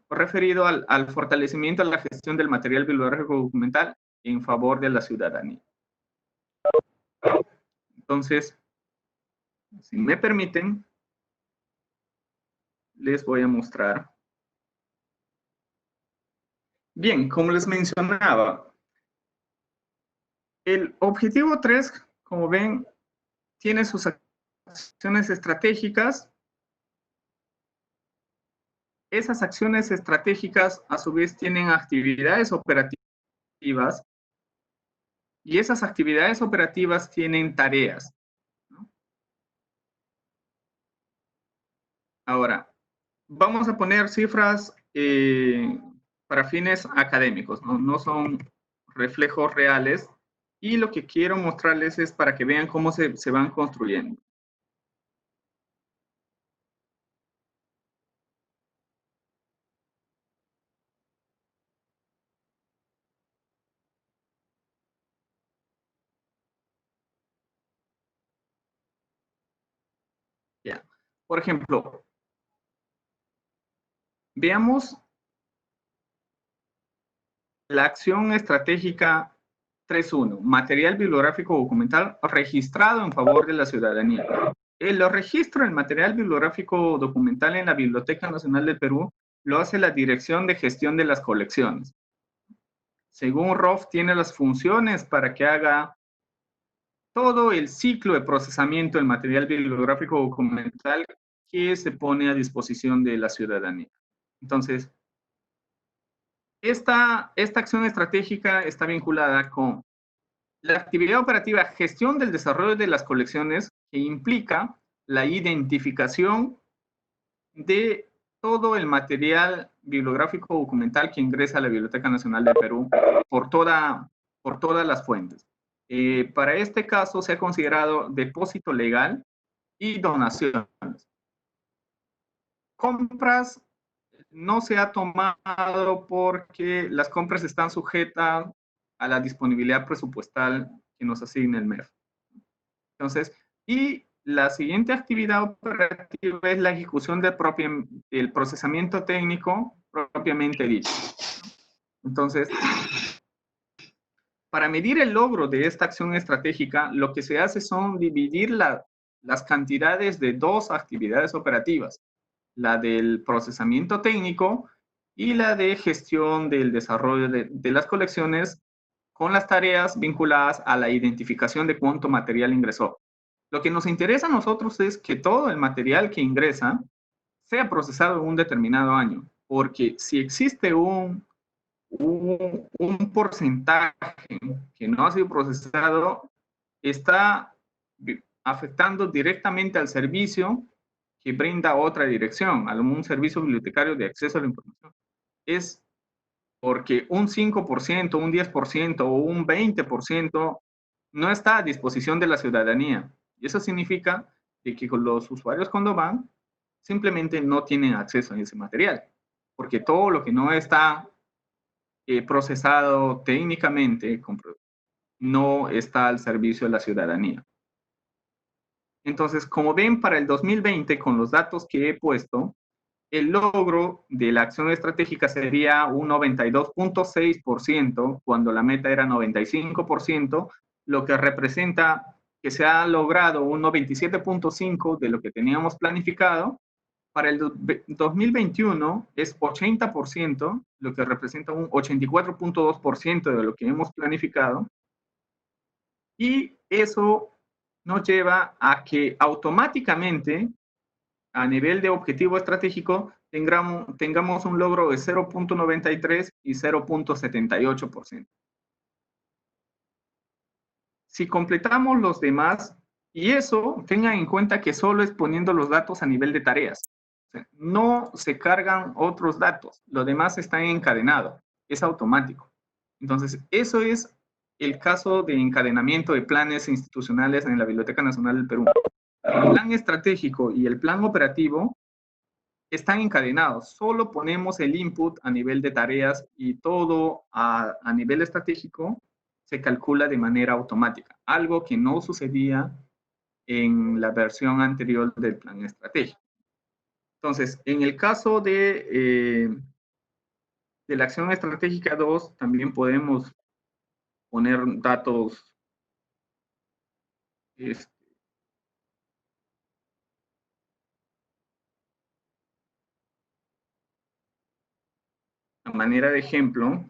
referido al fortalecimiento de la gestión del material bibliográfico documental en favor de la ciudadanía. Entonces, si me permiten, les voy a mostrar. Bien, como les mencionaba, el objetivo 3, como ven, tiene sus acciones estratégicas. Esas acciones estratégicas, a su vez, tienen actividades operativas y esas actividades operativas tienen tareas, ¿no? Ahora, vamos a poner cifras para fines académicos, ¿no? No son reflejos reales, y lo que quiero mostrarles es para que vean cómo se van construyendo. Ya. Por ejemplo, veamos la acción estratégica 3.1, material bibliográfico documental registrado en favor de la ciudadanía. El registro del material bibliográfico documental en la Biblioteca Nacional del Perú lo hace la Dirección de Gestión de las Colecciones. Según ROF, tiene las funciones para que haga todo el ciclo de procesamiento del material bibliográfico documental que se pone a disposición de la ciudadanía. Entonces, esta acción estratégica está vinculada con la actividad operativa gestión del desarrollo de las colecciones, que implica la identificación de todo el material bibliográfico documental que ingresa a la Biblioteca Nacional de Perú por todas las fuentes. Para este caso se ha considerado depósito legal y donaciones. Compras no se ha tomado porque las compras están sujetas a la disponibilidad presupuestal que nos asigna el MEF. Entonces, y la siguiente actividad operativa es la ejecución del procesamiento técnico propiamente dicho. Entonces, para medir el logro de esta acción estratégica, lo que se hace son dividir las cantidades de dos actividades operativas, la del procesamiento técnico y la de gestión del desarrollo de las colecciones, con las tareas vinculadas a la identificación de cuánto material ingresó. Lo que nos interesa a nosotros es que todo el material que ingresa sea procesado en un determinado año, porque si existe un porcentaje que no ha sido procesado, está afectando directamente al servicio que brinda otra dirección, algún servicio bibliotecario de acceso a la información. Es porque un 5%, un 10% o un 20% no está a disposición de la ciudadanía. Y eso significa que los usuarios, cuando van, simplemente no tienen acceso a ese material, porque todo lo que no está procesado técnicamente no está al servicio de la ciudadanía. Entonces, como ven, para el 2020, con los datos que he puesto, el logro de la acción estratégica sería un 92.6%, cuando la meta era 95%, lo que representa que se ha logrado un 97.5% de lo que teníamos planificado. Para el 2021 es 80%, lo que representa un 84.2% de lo que hemos planificado. Y eso nos lleva a que automáticamente, a nivel de objetivo estratégico, tengamos un logro de 0.93 y 0.78%. Si completamos los demás, y eso tengan en cuenta que solo es poniendo los datos a nivel de tareas. No se cargan otros datos, lo demás está encadenado, es automático. Entonces, eso es el caso de encadenamiento de planes institucionales en la Biblioteca Nacional del Perú. El plan estratégico y el plan operativo están encadenados, solo ponemos el input a nivel de tareas y todo a nivel estratégico se calcula de manera automática, algo que no sucedía en la versión anterior del plan estratégico. Entonces, en el caso de la acción estratégica 2, también podemos poner datos a manera de ejemplo.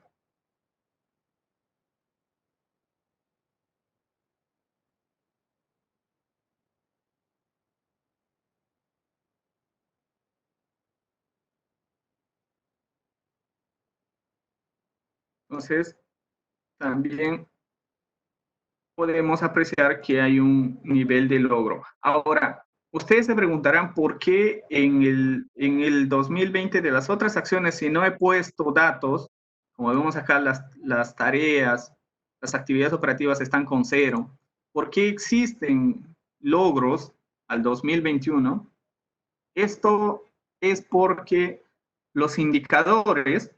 Entonces, también podemos apreciar que hay un nivel de logro. Ahora, ustedes se preguntarán por qué en el 2020 de las otras acciones, si no he puesto datos, como vemos acá, las tareas, las actividades operativas están con 0. ¿Por qué existen logros al 2021? Esto es porque los indicadores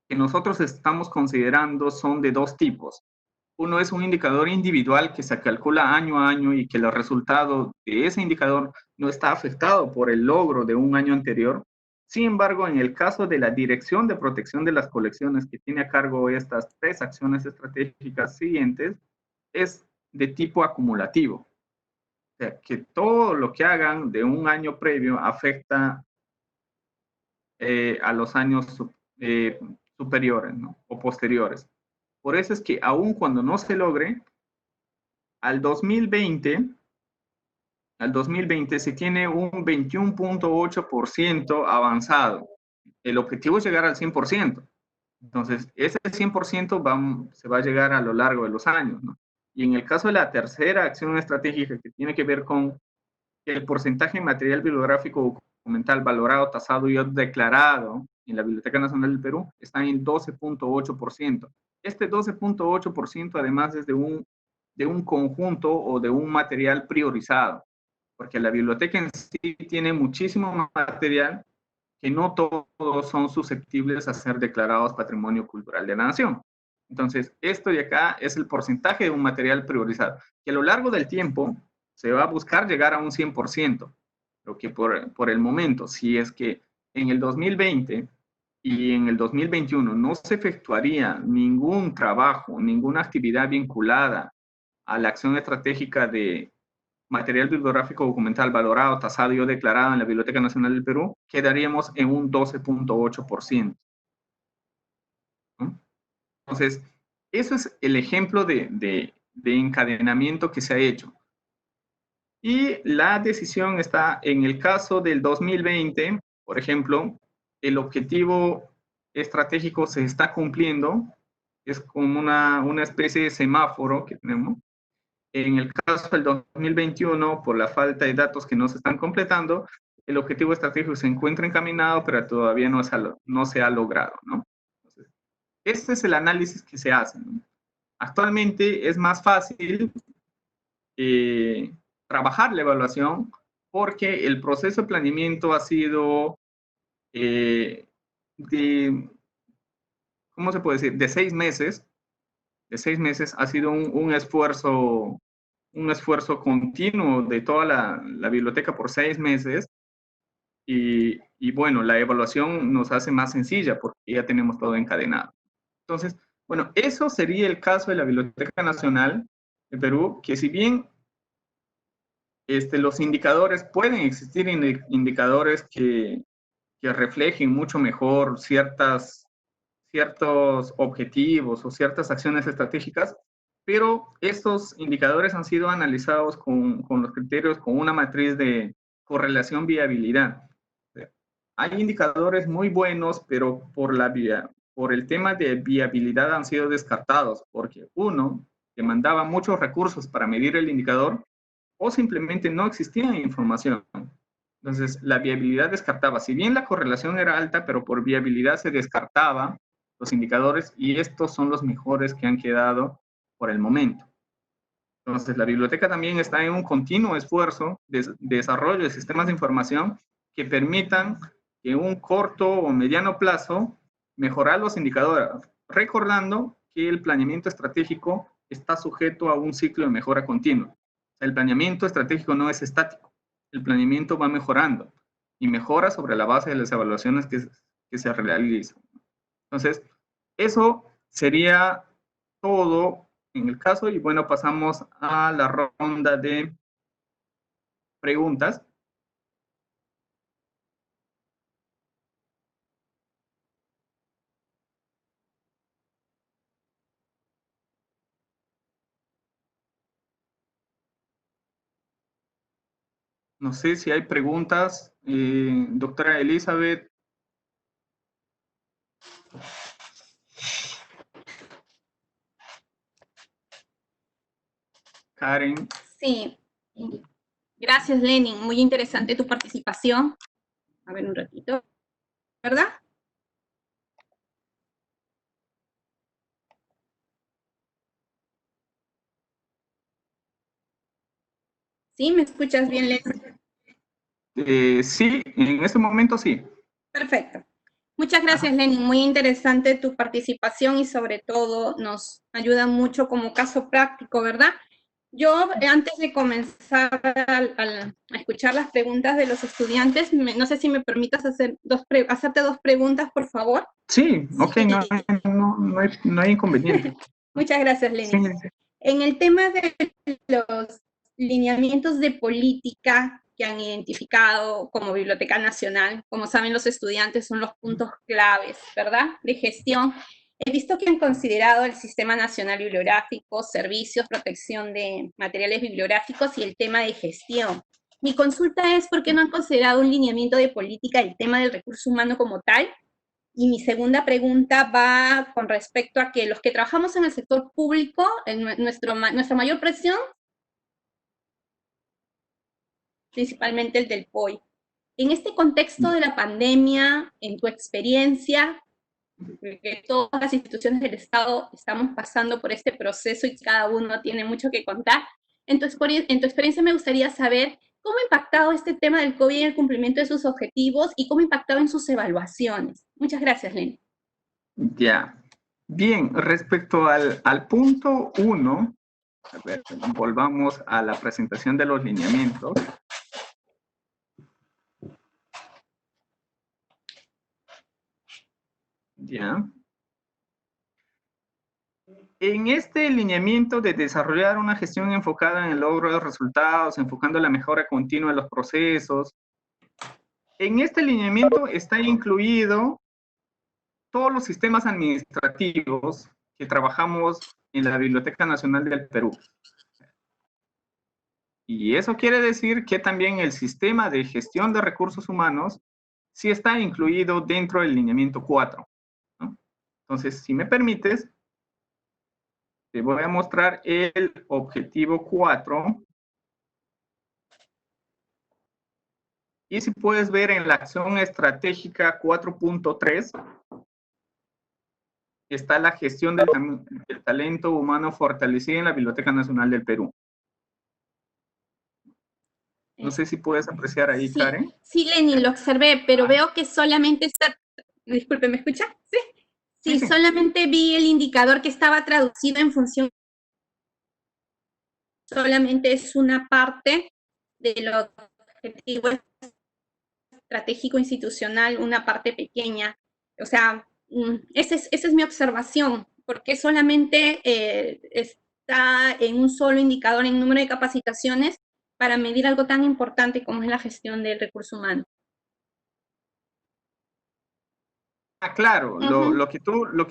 que nosotros estamos considerando son de dos tipos. Uno es un indicador individual que se calcula año a año y que el resultado de ese indicador no está afectado por el logro de un año anterior. Sin embargo, en el caso de la Dirección de Protección de las Colecciones, que tiene a cargo estas 3 acciones estratégicas siguientes, es de tipo acumulativo. O sea, que todo lo que hagan de un año previo afecta a los años superiores, ¿no? O posteriores. Por eso es que aun cuando no se logre, al 2020 se tiene un 21.8% avanzado. El objetivo es llegar al 100%. Entonces, ese 100% se va a llegar a lo largo de los años, ¿no? Y en el caso de la tercera acción estratégica, que tiene que ver con el porcentaje de material bibliográfico documental valorado, tasado y declarado en la Biblioteca Nacional del Perú, está en 12.8%. Este 12.8% además es de un conjunto o de un material priorizado, porque la biblioteca en sí tiene muchísimo material que no todos son susceptibles a ser declarados Patrimonio Cultural de la Nación. Entonces, esto de acá es el porcentaje de un material priorizado, que a lo largo del tiempo se va a buscar llegar a un 100%, lo que por el momento, si es que en el 2020 y en el 2021 no se efectuaría ningún trabajo, ninguna actividad vinculada a la acción estratégica de material bibliográfico documental valorado, tasado y o declarado en la Biblioteca Nacional del Perú, quedaríamos en un 12.8%. ¿no? Entonces, eso es el ejemplo de encadenamiento que se ha hecho. Y la decisión está en el caso del 2020, por ejemplo, el objetivo estratégico se está cumpliendo, es como una especie de semáforo que tenemos. En el caso del 2021, por la falta de datos que no se están completando, el objetivo estratégico se encuentra encaminado, pero todavía no se ha logrado, ¿no? Entonces, este es el análisis que se hace, ¿no? Actualmente es más fácil trabajar la evaluación porque el proceso de planeamiento ha sido ¿cómo se puede decir? De 6 meses. De 6 meses ha sido un esfuerzo continuo de toda la biblioteca por 6 meses, y bueno, la evaluación nos hace más sencilla porque ya tenemos todo encadenado. Entonces, bueno, eso sería el caso de la Biblioteca Nacional de Perú, que si bien los indicadores, pueden existir indicadores que reflejen mucho mejor ciertos objetivos o ciertas acciones estratégicas, pero estos indicadores han sido analizados con los criterios, con una matriz de correlación viabilidad. Hay indicadores muy buenos, pero por el tema de viabilidad han sido descartados, porque uno, demandaba muchos recursos para medir el indicador, o simplemente no existía información. Entonces, la viabilidad descartaba. Si bien la correlación era alta, pero por viabilidad se descartaba los indicadores, y estos son los mejores que han quedado por el momento. Entonces, la biblioteca también está en un continuo esfuerzo de desarrollo de sistemas de información que permitan en un corto o mediano plazo mejorar los indicadores, recordando que el planeamiento estratégico está sujeto a un ciclo de mejora continua. El planeamiento estratégico no es estático, el planeamiento va mejorando y mejora sobre la base de las evaluaciones que se realizan. Entonces, eso sería todo en el caso, y bueno, pasamos a la ronda de preguntas. No sé si hay preguntas. Doctora Elizabeth. Karen. Sí. Gracias, Lenin. Muy interesante tu participación. A ver un ratito. ¿Verdad? ¿Sí? ¿Me escuchas bien, Lenin? Sí, en este momento sí. Perfecto. Muchas gracias, Lenin. Muy interesante tu participación y sobre todo nos ayuda mucho como caso práctico, ¿verdad? Yo, antes de comenzar a escuchar las preguntas de los estudiantes, no sé si me permitas hacerte dos preguntas, por favor. Sí, ok, Sí. no hay inconveniente. Muchas gracias, Lenin. Sí. En el tema de los lineamientos de política que han identificado como Biblioteca Nacional, como saben los estudiantes, son los puntos claves, ¿verdad?, de gestión. He visto que han considerado el Sistema Nacional Bibliográfico, servicios, protección de materiales bibliográficos y el tema de gestión. Mi consulta es, ¿por qué no han considerado un lineamiento de política el tema del recurso humano como tal? Y mi segunda pregunta va con respecto a que los que trabajamos en el sector público, nuestra mayor presión, principalmente el del POI. En este contexto de la pandemia, en tu experiencia, que todas las instituciones del Estado estamos pasando por este proceso y cada uno tiene mucho que contar, en tu experiencia me gustaría saber cómo ha impactado este tema del COVID en el cumplimiento de sus objetivos y cómo ha impactado en sus evaluaciones. Muchas gracias, Lenny. Ya. Bien, respecto al punto 1, a ver, volvamos a la presentación de los lineamientos. Ya. En este lineamiento de desarrollar una gestión enfocada en el logro de resultados, enfocando la mejora continua de los procesos, en este lineamiento está incluido todos los sistemas administrativos que trabajamos en la Biblioteca Nacional del Perú. Y eso quiere decir que también el sistema de gestión de recursos humanos sí está incluido dentro del lineamiento 4, ¿no? Entonces, si me permites, te voy a mostrar el objetivo 4. Y si puedes ver en la acción estratégica 4.3, está la gestión del talento humano fortalecida en la Biblioteca Nacional del Perú. No sé si puedes apreciar ahí, sí, Karen. Sí, Lenin, lo observé, pero veo que solamente está... Disculpe, ¿me escucha? Sí. Sí, solamente vi el indicador que estaba traducido en función... Solamente es una parte de los objetivos estratégico institucional una parte pequeña. O sea, esa es mi observación, porque solamente está en un solo indicador en número de capacitaciones para medir algo tan importante como es la gestión del recurso humano. Claro, lo que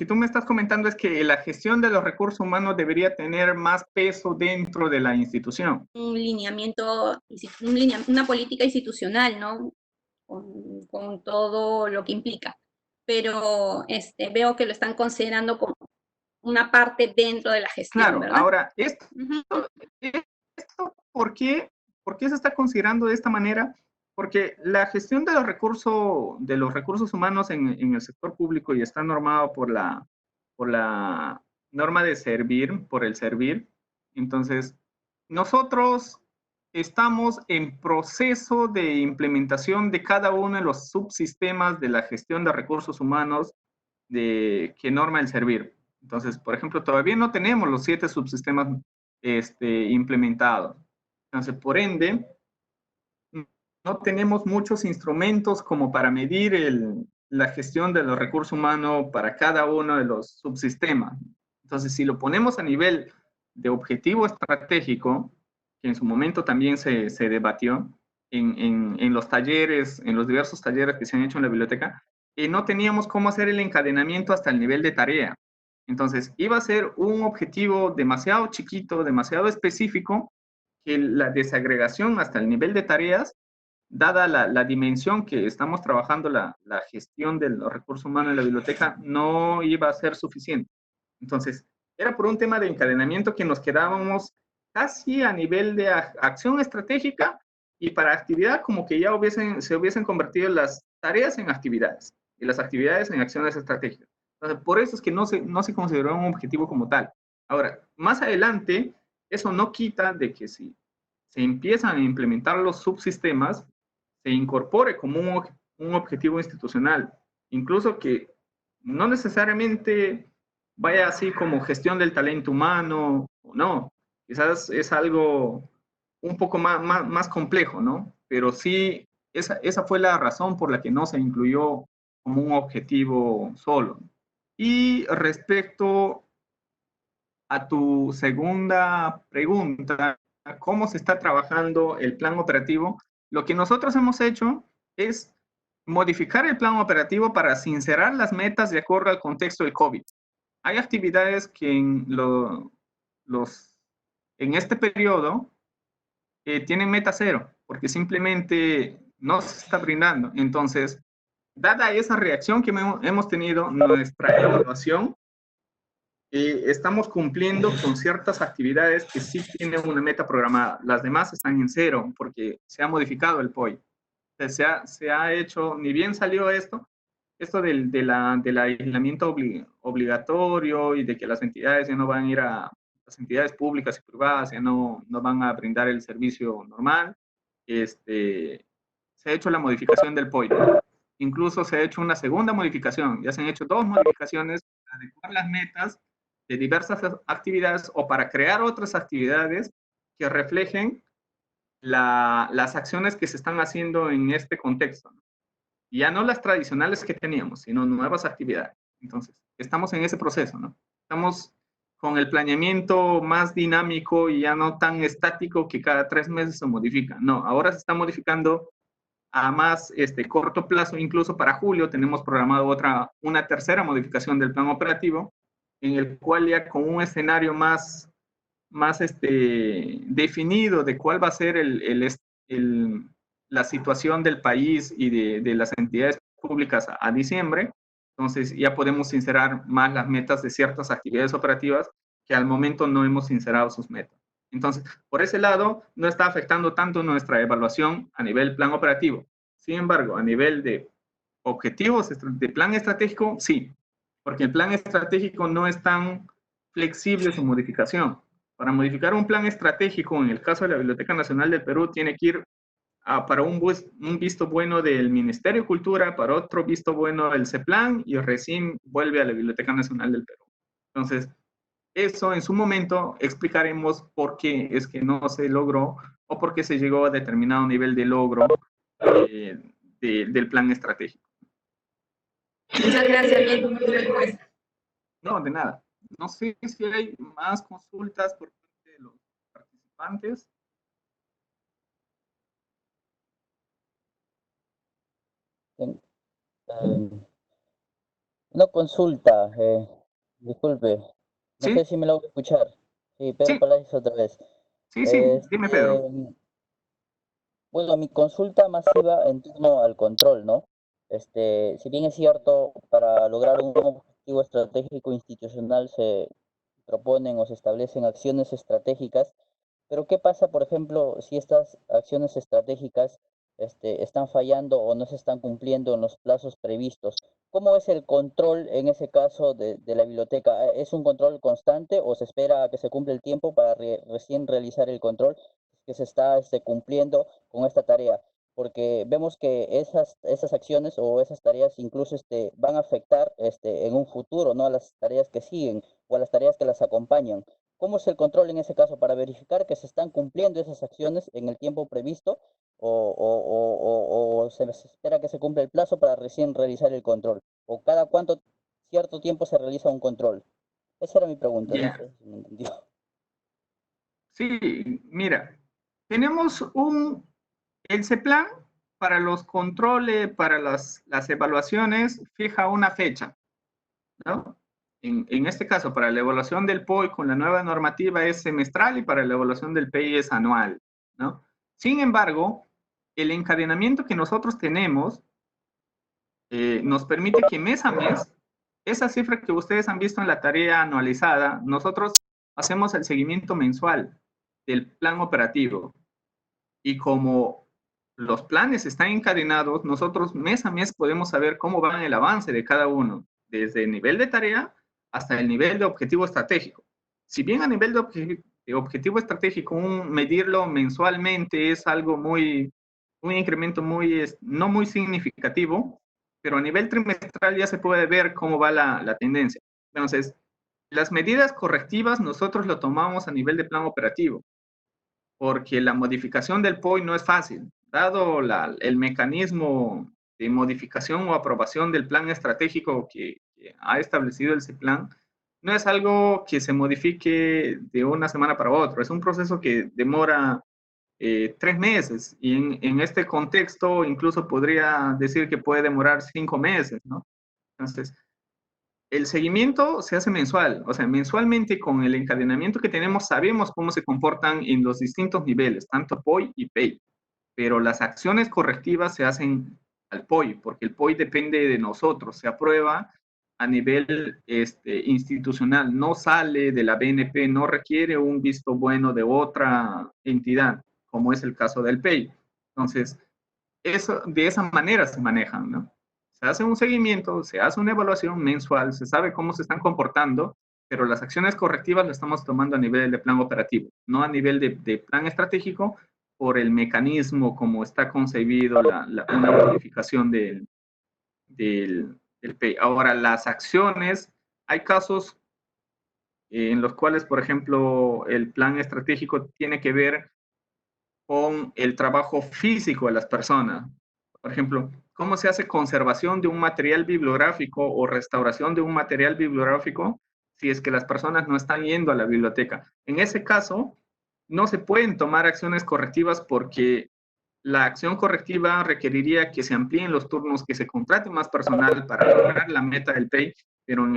tú me estás comentando es que la gestión de los recursos humanos debería tener más peso dentro de la institución. Un lineamiento, una política institucional, ¿no? Con todo lo que implica. Pero veo que lo están considerando como una parte dentro de la gestión, Claro, ¿verdad? ahora, ¿por qué se está considerando de esta manera? Porque la gestión de los recursos humanos en el sector público y está normado por la norma de servir, por el servir. Entonces, nosotros estamos en proceso de implementación de cada uno de los subsistemas de la gestión de recursos humanos que norma el servir. Entonces, por ejemplo, todavía no tenemos los 7 subsistemas implementados. Entonces, por ende, no tenemos muchos instrumentos como para medir la gestión de los recursos humanos para cada uno de los subsistemas. Entonces, si lo ponemos a nivel de objetivo estratégico, que en su momento también se debatió en los talleres, en los diversos talleres que se han hecho en la biblioteca, no teníamos cómo hacer el encadenamiento hasta el nivel de tarea. Entonces, iba a ser un objetivo demasiado chiquito, demasiado específico, que la desagregación hasta el nivel de tareas, dada la dimensión que estamos trabajando la gestión de los recursos humanos en la biblioteca, no iba a ser suficiente. Entonces, era por un tema de encadenamiento que nos quedábamos casi a nivel de acción estratégica y para actividad como que ya se hubiesen convertido las tareas en actividades y las actividades en acciones estratégicas. Entonces, por eso es que no se consideró un objetivo como tal. Ahora, más adelante, eso no quita de que si se empiezan a implementar los subsistemas, se incorpore como un objetivo institucional, incluso que no necesariamente vaya así como gestión del talento humano, o no, quizás es algo un poco más complejo, ¿no? Pero sí, esa fue la razón por la que no se incluyó como un objetivo solo. Y respecto a tu segunda pregunta, ¿cómo se está trabajando el plan operativo? Lo que nosotros hemos hecho es modificar el plan operativo para sincerar las metas de acuerdo al contexto del COVID. Hay actividades que en este periodo tienen meta cero, porque simplemente no se está brindando. Entonces, dada esa reacción que hemos tenido, nuestra evaluación, estamos cumpliendo con ciertas actividades que sí tienen una meta programada. Las demás están en cero porque se ha modificado el POI. Se ha hecho, ni bien salió esto del aislamiento obligatorio y de que las entidades ya no van a ir las entidades públicas y privadas ya no van a brindar el servicio normal, se ha hecho la modificación del POI. Incluso se ha hecho una segunda modificación, ya se han hecho 2 modificaciones para adecuar las metas de diversas actividades o para crear otras actividades que reflejen las acciones que se están haciendo en este contexto, ¿no? Ya no las tradicionales que teníamos, sino nuevas actividades. Entonces, estamos en ese proceso, ¿no? Estamos con el planeamiento más dinámico y ya no tan estático que cada 3 meses se modifica. No, ahora se está modificando a más corto plazo. Incluso para julio tenemos programado una tercera modificación del plan operativo, en el cual ya con un escenario más definido de cuál va a ser la situación del país y de las entidades públicas a diciembre. Entonces ya podemos sincerar más las metas de ciertas actividades operativas que al momento no hemos sincerado sus metas. Entonces, por ese lado, no está afectando tanto nuestra evaluación a nivel plan operativo. Sin embargo, a nivel de objetivos de plan estratégico, sí, porque el plan estratégico no es tan flexible su modificación. Para modificar un plan estratégico, en el caso de la Biblioteca Nacional del Perú, tiene que ir para un visto bueno del Ministerio de Cultura, para otro visto bueno del CEPLAN y recién vuelve a la Biblioteca Nacional del Perú. Entonces, eso en su momento explicaremos por qué es que no se logró o por qué se llegó a determinado nivel de logro del plan estratégico. Muchas gracias, bien, por tu respuesta. No, de nada. No sé si hay más consultas por parte de los participantes. Una consulta, disculpe, no sé Sí, si me lo voy a escuchar. Sí, Pedro sí, Palacios otra vez. sí, dime, Pedro. Bueno, mi consulta más iba en torno al control, ¿no? Si bien es cierto, para lograr un objetivo estratégico institucional se proponen o se establecen acciones estratégicas, pero ¿qué pasa, por ejemplo, si estas acciones estratégicas están fallando o no se están cumpliendo en los plazos previstos? ¿Cómo es el control en ese caso de la biblioteca? ¿Es un control constante o se espera a que se cumpla el tiempo para recién realizar el control que se está cumpliendo con esta tarea? Porque vemos que esas acciones o esas tareas incluso van a afectar en un futuro, ¿no? A las tareas que siguen o a las tareas que las acompañan. ¿Cómo es el control en ese caso para verificar que se están cumpliendo esas acciones en el tiempo previsto o se espera que se cumpla el plazo para recién realizar el control? ¿O cada cuánto cierto tiempo se realiza un control? Esa era mi pregunta, no Ya. sé si me entendió. Sí, mira, tenemos el CEPLAN para los controles, para las evaluaciones, fija una fecha, ¿no? En este caso, para la evaluación del POI con la nueva normativa es semestral y para la evaluación del PI es anual, ¿no? Sin embargo, el encadenamiento que nosotros tenemos nos permite que mes a mes, esa cifra que ustedes han visto en la tarea anualizada, nosotros hacemos el seguimiento mensual del plan operativo. Y como los planes están encadenados, nosotros mes a mes podemos saber cómo va el avance de cada uno, desde el nivel de tarea hasta el nivel de objetivo estratégico. Si bien a nivel de objetivo estratégico, medirlo mensualmente es algo un incremento no muy significativo, pero a nivel trimestral ya se puede ver cómo va la tendencia. Entonces, las medidas correctivas nosotros lo tomamos a nivel de plan operativo, porque la modificación del POI no es fácil, dado el mecanismo de modificación o aprobación del plan estratégico que ha establecido el CEPLAN, no es algo que se modifique de una semana para otra, es un proceso que demora 3 meses y en este contexto incluso podría decir que puede demorar 5 meses, ¿no? Entonces, el seguimiento se hace mensual, o sea, mensualmente con el encadenamiento que tenemos sabemos cómo se comportan en los distintos niveles, tanto POI y PEI, pero las acciones correctivas se hacen al POI, porque el POI depende de nosotros, se aprueba a nivel institucional, no sale de la BNP, no requiere un visto bueno de otra entidad, como es el caso del PEI. Entonces, de esa manera se manejan, ¿no? Se hace un seguimiento, se hace una evaluación mensual, se sabe cómo se están comportando, pero las acciones correctivas las estamos tomando a nivel de plan operativo, no a nivel de plan estratégico, por el mecanismo como está concebido una modificación del PEI. Ahora, las acciones, hay casos en los cuales, por ejemplo, el plan estratégico tiene que ver con el trabajo físico de las personas. Por ejemplo, cómo se hace conservación de un material bibliográfico o restauración de un material bibliográfico si es que las personas no están yendo a la biblioteca. En ese caso, no se pueden tomar acciones correctivas porque la acción correctiva requeriría que se amplíen los turnos, que se contrate más personal para lograr la meta del PEI, pero en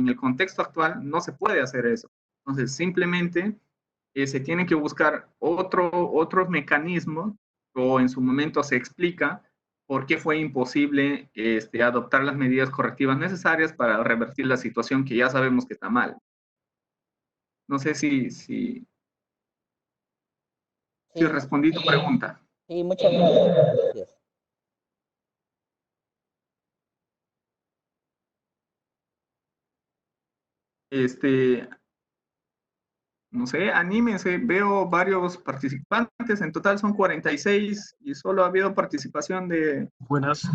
el contexto actual no se puede hacer eso. Entonces, simplemente se tienen que buscar otros mecanismos, o en su momento se explica por qué fue imposible adoptar las medidas correctivas necesarias para revertir la situación que ya sabemos que está mal. No sé si Sí, respondí tu pregunta. sí, muchas gracias. No sé, anímense, veo varios participantes, en total son 46 y solo ha habido participación de... Buenas.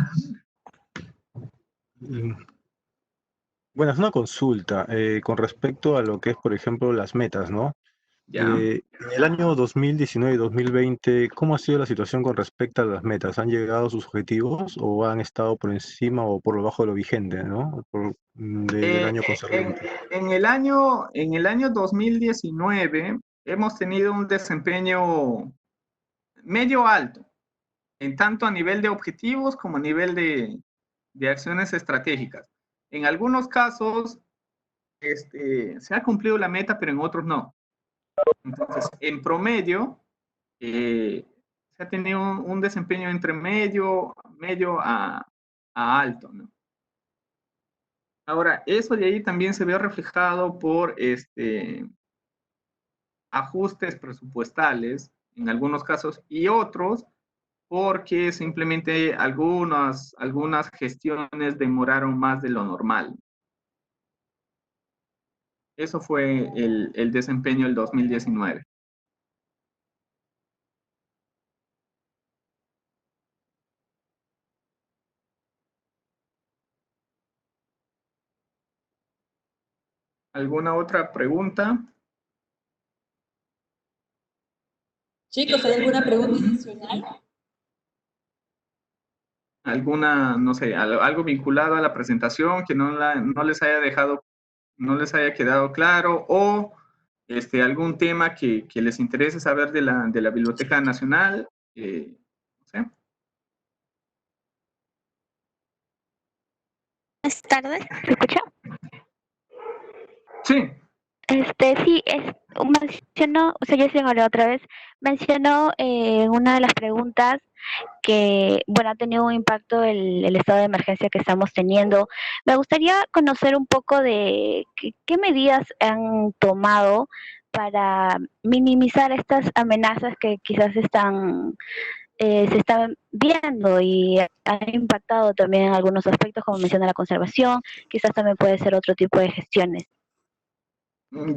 Buenas, una consulta con respecto a lo que es, por ejemplo, las metas, ¿no? ¿Ya? En el año 2019 y 2020, ¿cómo ha sido la situación con respecto a las metas? ¿Han llegado a sus objetivos o han estado por encima o por debajo de lo vigente, ¿no? Del año En, concernente. en el año 2019 hemos tenido un desempeño medio alto, en tanto a nivel de objetivos como a nivel de acciones estratégicas. En algunos casos se ha cumplido la meta, pero en otros no. Entonces, en promedio, se ha tenido un desempeño entre medio a alto, ¿no? Ahora, eso de ahí también se ve reflejado por ajustes presupuestales en algunos casos y otros porque simplemente algunas gestiones demoraron más de lo normal. Eso fue el desempeño del 2019. ¿Alguna otra pregunta? Chicos, ¿hay alguna pregunta adicional? ¿Alguna, no sé, algo vinculado a la presentación que no les haya dejado, no les haya quedado claro o algún tema que les interese saber de la Biblioteca Nacional? No sé. Buenas tardes, ¿se escucha? Sí. Sí, mencionó, o sea, yo soy otra vez, mencionó en una de las preguntas que, bueno, ha tenido un impacto el estado de emergencia que estamos teniendo. Me gustaría conocer un poco de qué medidas han tomado para minimizar estas amenazas que quizás se están viendo y ha impactado también en algunos aspectos, como menciona la conservación, quizás también puede ser otro tipo de gestiones.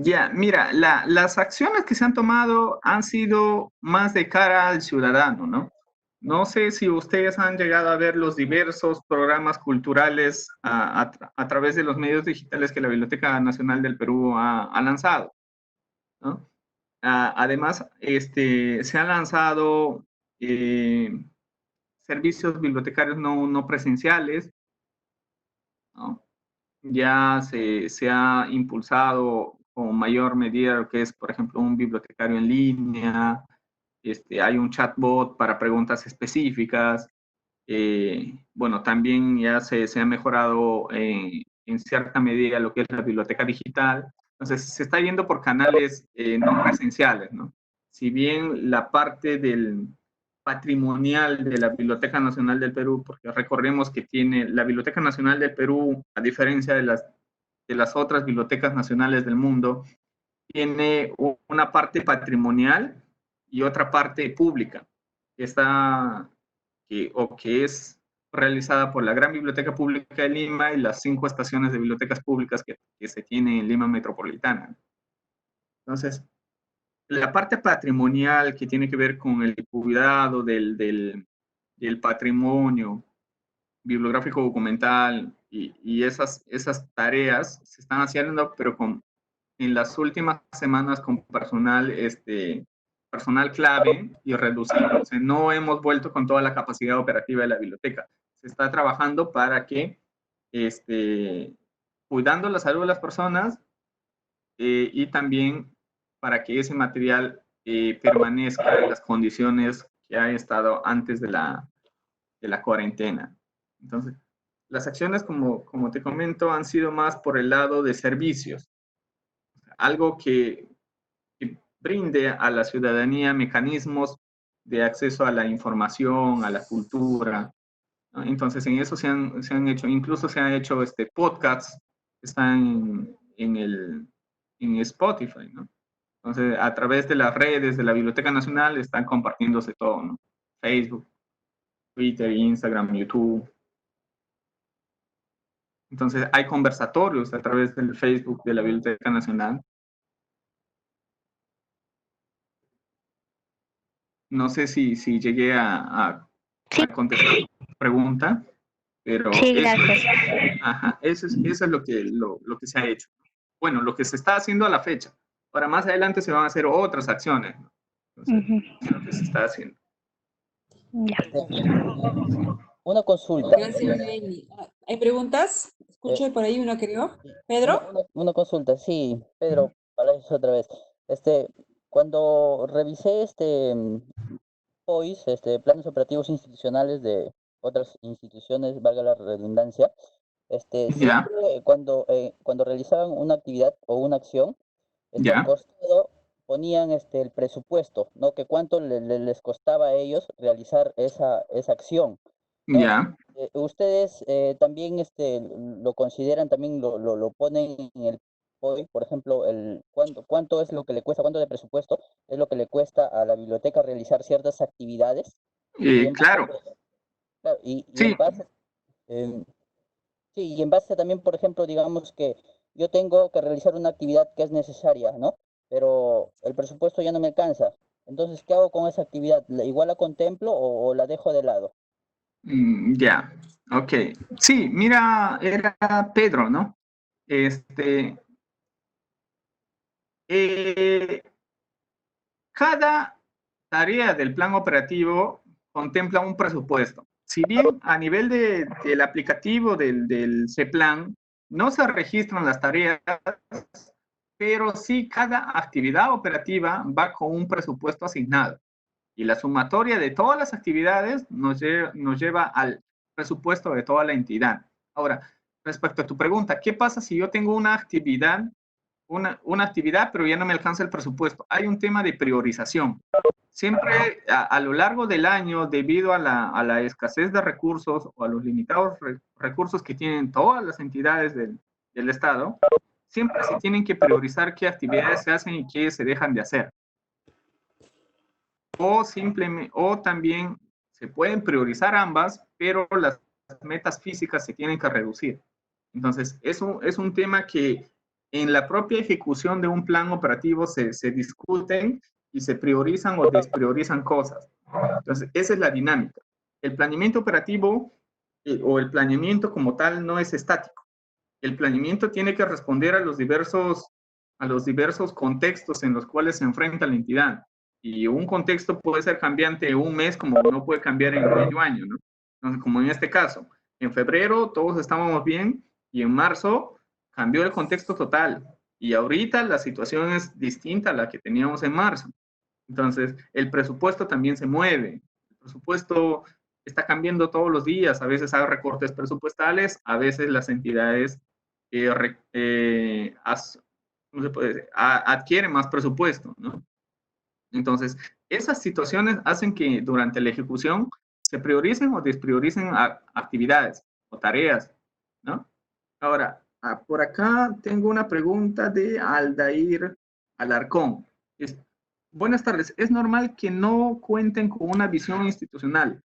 Ya, mira, las acciones que se han tomado han sido más de cara al ciudadano, ¿no? No sé si ustedes han llegado a ver los diversos programas culturales a través de los medios digitales que la Biblioteca Nacional del Perú ha lanzado, ¿no? Además, se han lanzado servicios bibliotecarios no presenciales, ¿no? Ya se ha impulsado con mayor medida lo que es, por ejemplo, un bibliotecario en línea, hay un chatbot para preguntas específicas, bueno, también ya se ha mejorado en cierta medida lo que es la biblioteca digital. Entonces, se está yendo por canales no presenciales, ¿no? Si bien la parte del patrimonial de la Biblioteca Nacional del Perú, porque recordemos que tiene la Biblioteca Nacional del Perú, a diferencia de las otras bibliotecas nacionales del mundo, tiene una parte patrimonial y otra parte pública, que está que es realizada por la Gran Biblioteca Pública de Lima y las 5 estaciones de bibliotecas públicas que se tienen en Lima Metropolitana. Entonces, la parte patrimonial que tiene que ver con el cuidado del patrimonio bibliográfico documental y esas tareas se están haciendo, pero en las últimas semanas con personal clave y reducido. O sea, no hemos vuelto con toda la capacidad operativa de la biblioteca. Se está trabajando para que, cuidando la salud de las personas y también para que ese material permanezca en las condiciones que ha estado antes de la cuarentena. Entonces, las acciones, como te comento, han sido más por el lado de servicios. Algo que brinde a la ciudadanía mecanismos de acceso a la información, a la cultura, ¿no? Entonces, en eso se han hecho, incluso se han hecho podcasts que están en Spotify, ¿no? Entonces, a través de las redes de la Biblioteca Nacional están compartiéndose todo, ¿no? Facebook, Twitter, Instagram, YouTube. Entonces, hay conversatorios a través del Facebook de la Biblioteca Nacional. No sé si llegué a contestar tu pregunta, pero sí, gracias. Eso es lo que se ha hecho. Bueno, lo que se está haciendo a la fecha. Ahora, más adelante se van a hacer otras acciones, ¿no? Entonces, Ujú. es lo que se está haciendo. Ya. Una consulta. Gracias, Lenny. ¿Hay preguntas? Eh, Escucho por ahí una, creo. sí, ¿Pedro? una consulta, sí, Pedro, Palacios otra vez. Cuando revisé POIs, planes operativos institucionales de otras instituciones, valga la redundancia, Ya, siempre cuando realizaban una actividad o una acción, al ya, costado ponían el presupuesto, ¿no? Que cuánto les costaba a ellos realizar esa acción, ¿no? ya. ¿Ustedes también lo consideran, también lo ponen en el POI, por ejemplo, cuánto es lo que le cuesta, cuánto de presupuesto es lo que le cuesta a la biblioteca realizar ciertas actividades? Y en base, Claro, pues, claro, y sí, en base, em, sí, y en base también, por ejemplo, digamos que yo tengo que realizar una actividad que es necesaria, ¿no? Pero el presupuesto ya no me alcanza. Entonces, ¿qué hago con esa actividad? ¿Igual la contemplo o la dejo de lado? ya, ok. Sí, mira, era Pedro, ¿no? Este, eh, cada tarea del plan operativo contempla un presupuesto. Si bien a nivel del aplicativo del CEPLAN no se registran las tareas, pero sí cada actividad operativa va con un presupuesto asignado. Y la sumatoria de todas las actividades nos lleva al presupuesto de toda la entidad. Ahora, respecto a tu pregunta, ¿qué pasa si yo tengo una actividad, pero ya no me alcanza el presupuesto? Hay un tema de priorización. Siempre a lo largo del año, debido a la escasez de recursos o a los limitados recursos que tienen todas las entidades del Estado, siempre se tienen que priorizar qué actividades se hacen y qué se dejan de hacer. O simplemente, o también se pueden priorizar ambas, pero las metas físicas se tienen que reducir. Entonces, eso es un tema que en la propia ejecución de un plan operativo se discuten y se priorizan o despriorizan cosas. Entonces, esa es la dinámica. El planeamiento operativo o el planeamiento como tal no es estático. El planeamiento tiene que responder a los diversos contextos en los cuales se enfrenta la entidad. Y un contexto puede ser cambiante un mes como no puede cambiar en medio año, ¿no? Entonces, como en este caso, en febrero todos estábamos bien y en marzo cambió el contexto total. Y ahorita la situación es distinta a la que teníamos en marzo. Entonces, el presupuesto también se mueve. El presupuesto está cambiando todos los días. A veces hay recortes presupuestales, a veces las entidades ¿cómo se puede decir? Adquieren más presupuesto, ¿no? Entonces, esas situaciones hacen que durante la ejecución se prioricen o desprioricen actividades o tareas, ¿no? Ahora, por acá tengo una pregunta de Aldair Alarcón. Buenas tardes. Es normal que no cuenten con una visión institucional.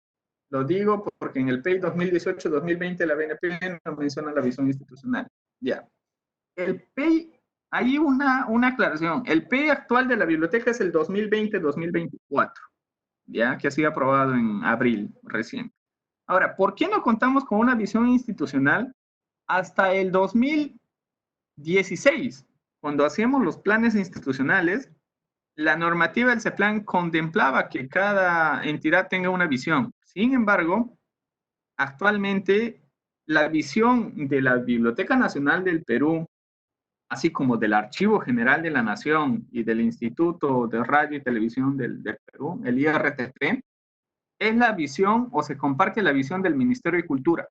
Lo digo porque en el PEI 2018-2020 la BNP no menciona la visión institucional. Ya. El PEI, hay una aclaración. El PEI actual de la biblioteca es el 2020-2024, ya que ha sido aprobado en abril recién. Ahora, ¿por qué no contamos con una visión institucional? Hasta el 2016, cuando hacíamos los planes institucionales, la normativa del CEPLAN contemplaba que cada entidad tenga una visión. Sin embargo, actualmente la visión de la Biblioteca Nacional del Perú, así como del Archivo General de la Nación y del Instituto de Radio y Televisión del Perú, el IRTP, es la visión o se comparte la visión del Ministerio de Cultura.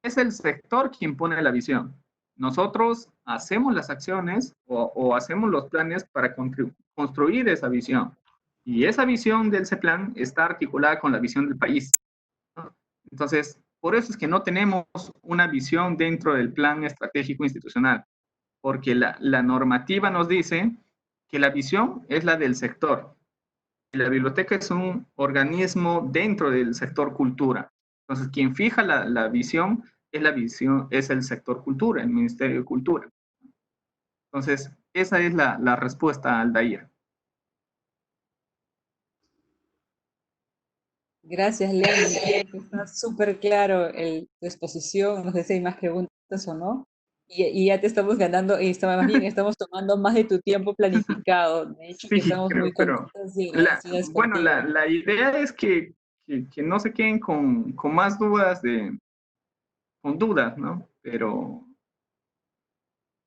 Es el sector quien pone la visión. Nosotros hacemos las acciones o hacemos los planes para construir esa visión. Y esa visión del CEPLAN está articulada con la visión del país, ¿no? Entonces, por eso es que no tenemos una visión dentro del plan estratégico institucional, porque la normativa nos dice que la visión es la del sector. Y la biblioteca es un organismo dentro del sector cultura. Entonces, quien fija la visión es el sector cultura, el Ministerio de Cultura. Entonces, esa es la respuesta al Aldair. Gracias, Lenny. Creo que está súper claro tu exposición. No sé si hay más preguntas o no. y ya te estamos ganando, y más bien estamos tomando más de tu tiempo planificado. De hecho, que Sí, estamos creo, muy pero contentos y agradecidas bueno, contigo. la idea es que no se queden con más dudas con dudas, ¿no? Pero,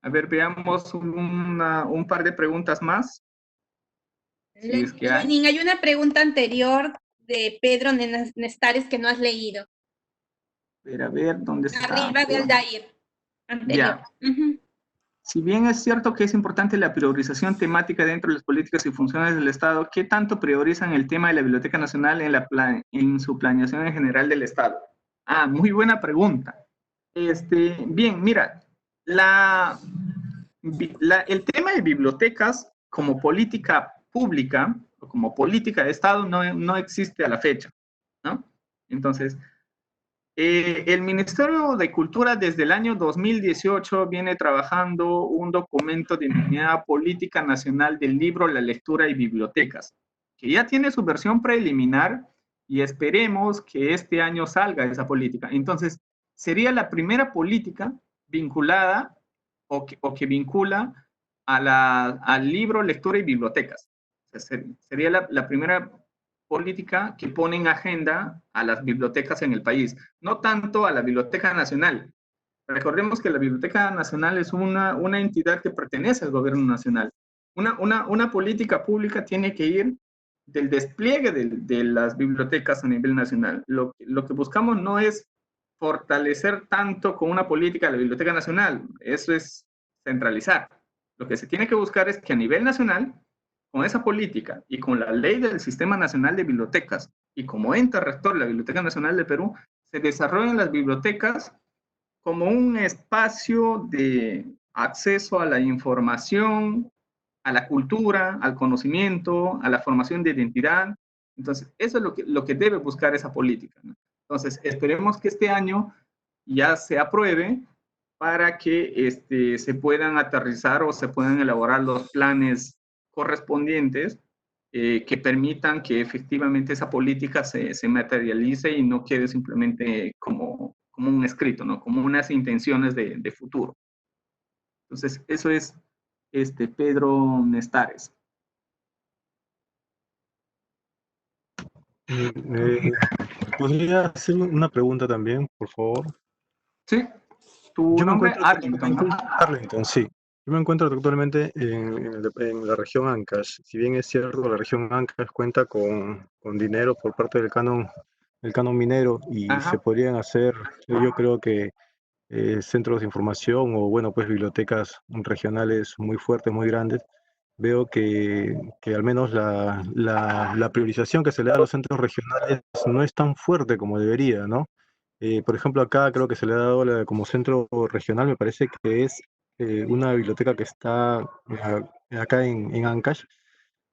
a ver, veamos un par de preguntas más, si es que hay. Lenin, hay una pregunta anterior de Pedro Nestares que no has leído. A ver, ¿dónde está? Arriba de Aldair. Anterior. Ya. Ujú. Si bien es cierto que es importante la priorización temática dentro de las políticas y funciones del Estado, ¿qué tanto priorizan el tema de la Biblioteca Nacional en su planeación en general del Estado? Ah, muy buena pregunta. Bien, mira, el tema de bibliotecas como política pública o como política de Estado no existe a la fecha, ¿no? Entonces, el Ministerio de Cultura desde el año 2018 viene trabajando un documento denominado Política Nacional del Libro, la Lectura y Bibliotecas, que ya tiene su versión preliminar y esperemos que este año salga esa política. Entonces, sería la primera política vinculada o que vincula al libro, lectura y bibliotecas. O sea, sería la primera política que pone en agenda a las bibliotecas en el país, no tanto a la Biblioteca Nacional. Recordemos que la Biblioteca Nacional es una entidad que pertenece al gobierno nacional. Una política pública tiene que ir del despliegue de las bibliotecas a nivel nacional. Lo que buscamos no es fortalecer tanto con una política la Biblioteca Nacional, eso es centralizar. Lo que se tiene que buscar es que a nivel nacional, con esa política y con la ley del Sistema Nacional de Bibliotecas y como ente rector de la Biblioteca Nacional de Perú, se desarrollan las bibliotecas como un espacio de acceso a la información, a la cultura, al conocimiento, a la formación de identidad. Entonces, eso es lo que debe buscar esa política, ¿no? Entonces, esperemos que este año ya se apruebe para que se puedan aterrizar o se puedan elaborar los planes correspondientes que permitan que efectivamente esa política se materialice y no quede simplemente como un escrito, ¿no? Como unas intenciones de futuro. Entonces, eso es Pedro Nestares. ¿Podría hacer una pregunta también, por favor? Sí, tu Yo me nombre, encuentro Arlington, ¿no? Arlington, sí. Yo me encuentro actualmente en la región Ancash. Si bien es cierto, la región Ancash cuenta con dinero por parte del canon minero y se Ajá. podrían hacer, yo creo que centros de información o, bueno, pues bibliotecas regionales muy fuertes, muy grandes. Veo que al menos la priorización que se le da a los centros regionales no es tan fuerte como debería, ¿no? Por ejemplo, acá creo que se le ha dado como centro regional, me parece que es una biblioteca que está acá en Ancash.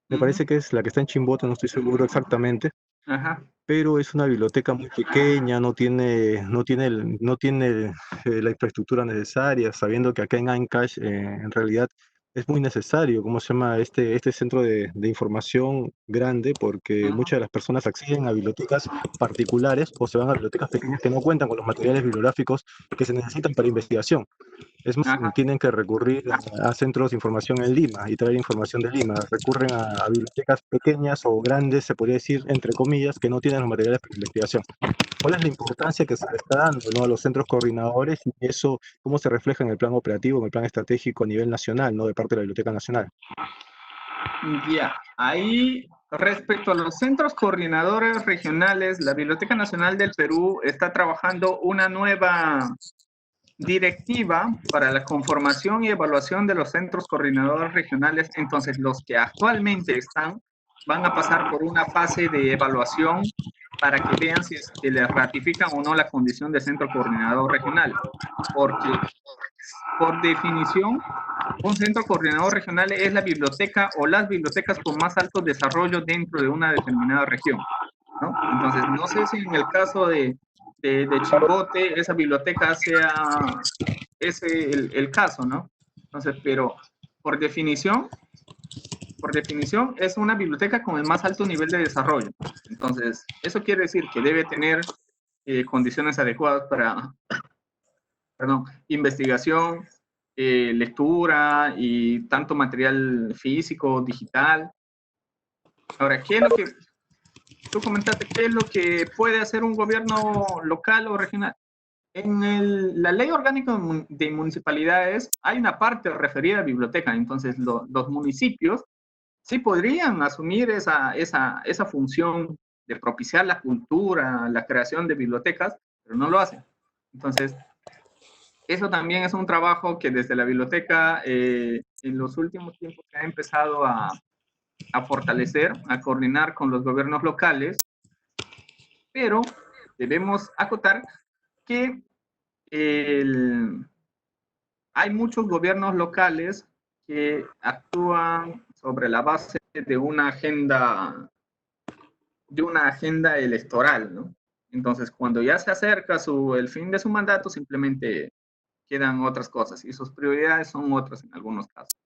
Me parece que es la que está en Chimbote, no estoy seguro exactamente, Ajá. pero es una biblioteca muy pequeña, no tiene la infraestructura necesaria, sabiendo que acá en Ancash en realidad es muy necesario, ¿cómo se llama? Este centro de información grande, porque Ajá. muchas de las personas acceden a bibliotecas particulares o se van a bibliotecas pequeñas que no cuentan con los materiales bibliográficos que se necesitan para investigación. Es más, Ajá. tienen que recurrir a centros de información en Lima y traer información de Lima. Recurren a bibliotecas pequeñas o grandes, se podría decir, entre comillas, que no tienen los materiales para investigación. ¿Cuál es la importancia que se le está dando, ¿no?, a los centros coordinadores y eso cómo se refleja en el plan operativo, en el plan estratégico a nivel nacional, ¿no?, de parte de la Biblioteca Nacional? Ya, ahí respecto a los centros coordinadores regionales, la Biblioteca Nacional del Perú está trabajando una nueva directiva para la conformación y evaluación de los centros coordinadores regionales. Entonces, los que actualmente están van a pasar por una fase de evaluación para que vean si es que les ratifican o no la condición de centro coordinador regional. Porque, por definición, un centro coordinador regional es la biblioteca o las bibliotecas con más alto desarrollo dentro de una determinada región, ¿no? Entonces, no sé si en el caso de Chimbote esa biblioteca sea ese el caso, ¿no? Entonces, pero por definición es una biblioteca con el más alto nivel de desarrollo. Entonces, eso quiere decir que debe tener condiciones adecuadas para, investigación, lectura y tanto material físico, digital. Ahora, ¿qué es lo que tú comentaste? ¿Qué es lo que puede hacer un gobierno local o regional? En la ley orgánica de municipalidades hay una parte referida a biblioteca, entonces los municipios sí podrían asumir esa función de propiciar la cultura, la creación de bibliotecas, pero no lo hacen. Entonces, eso también es un trabajo que desde la biblioteca en los últimos tiempos se ha empezado a fortalecer, a coordinar con los gobiernos locales, pero debemos acotar que hay muchos gobiernos locales que actúan sobre la base de una agenda electoral, ¿no? Entonces, cuando ya se acerca el fin de su mandato, simplemente quedan otras cosas y sus prioridades son otras en algunos casos.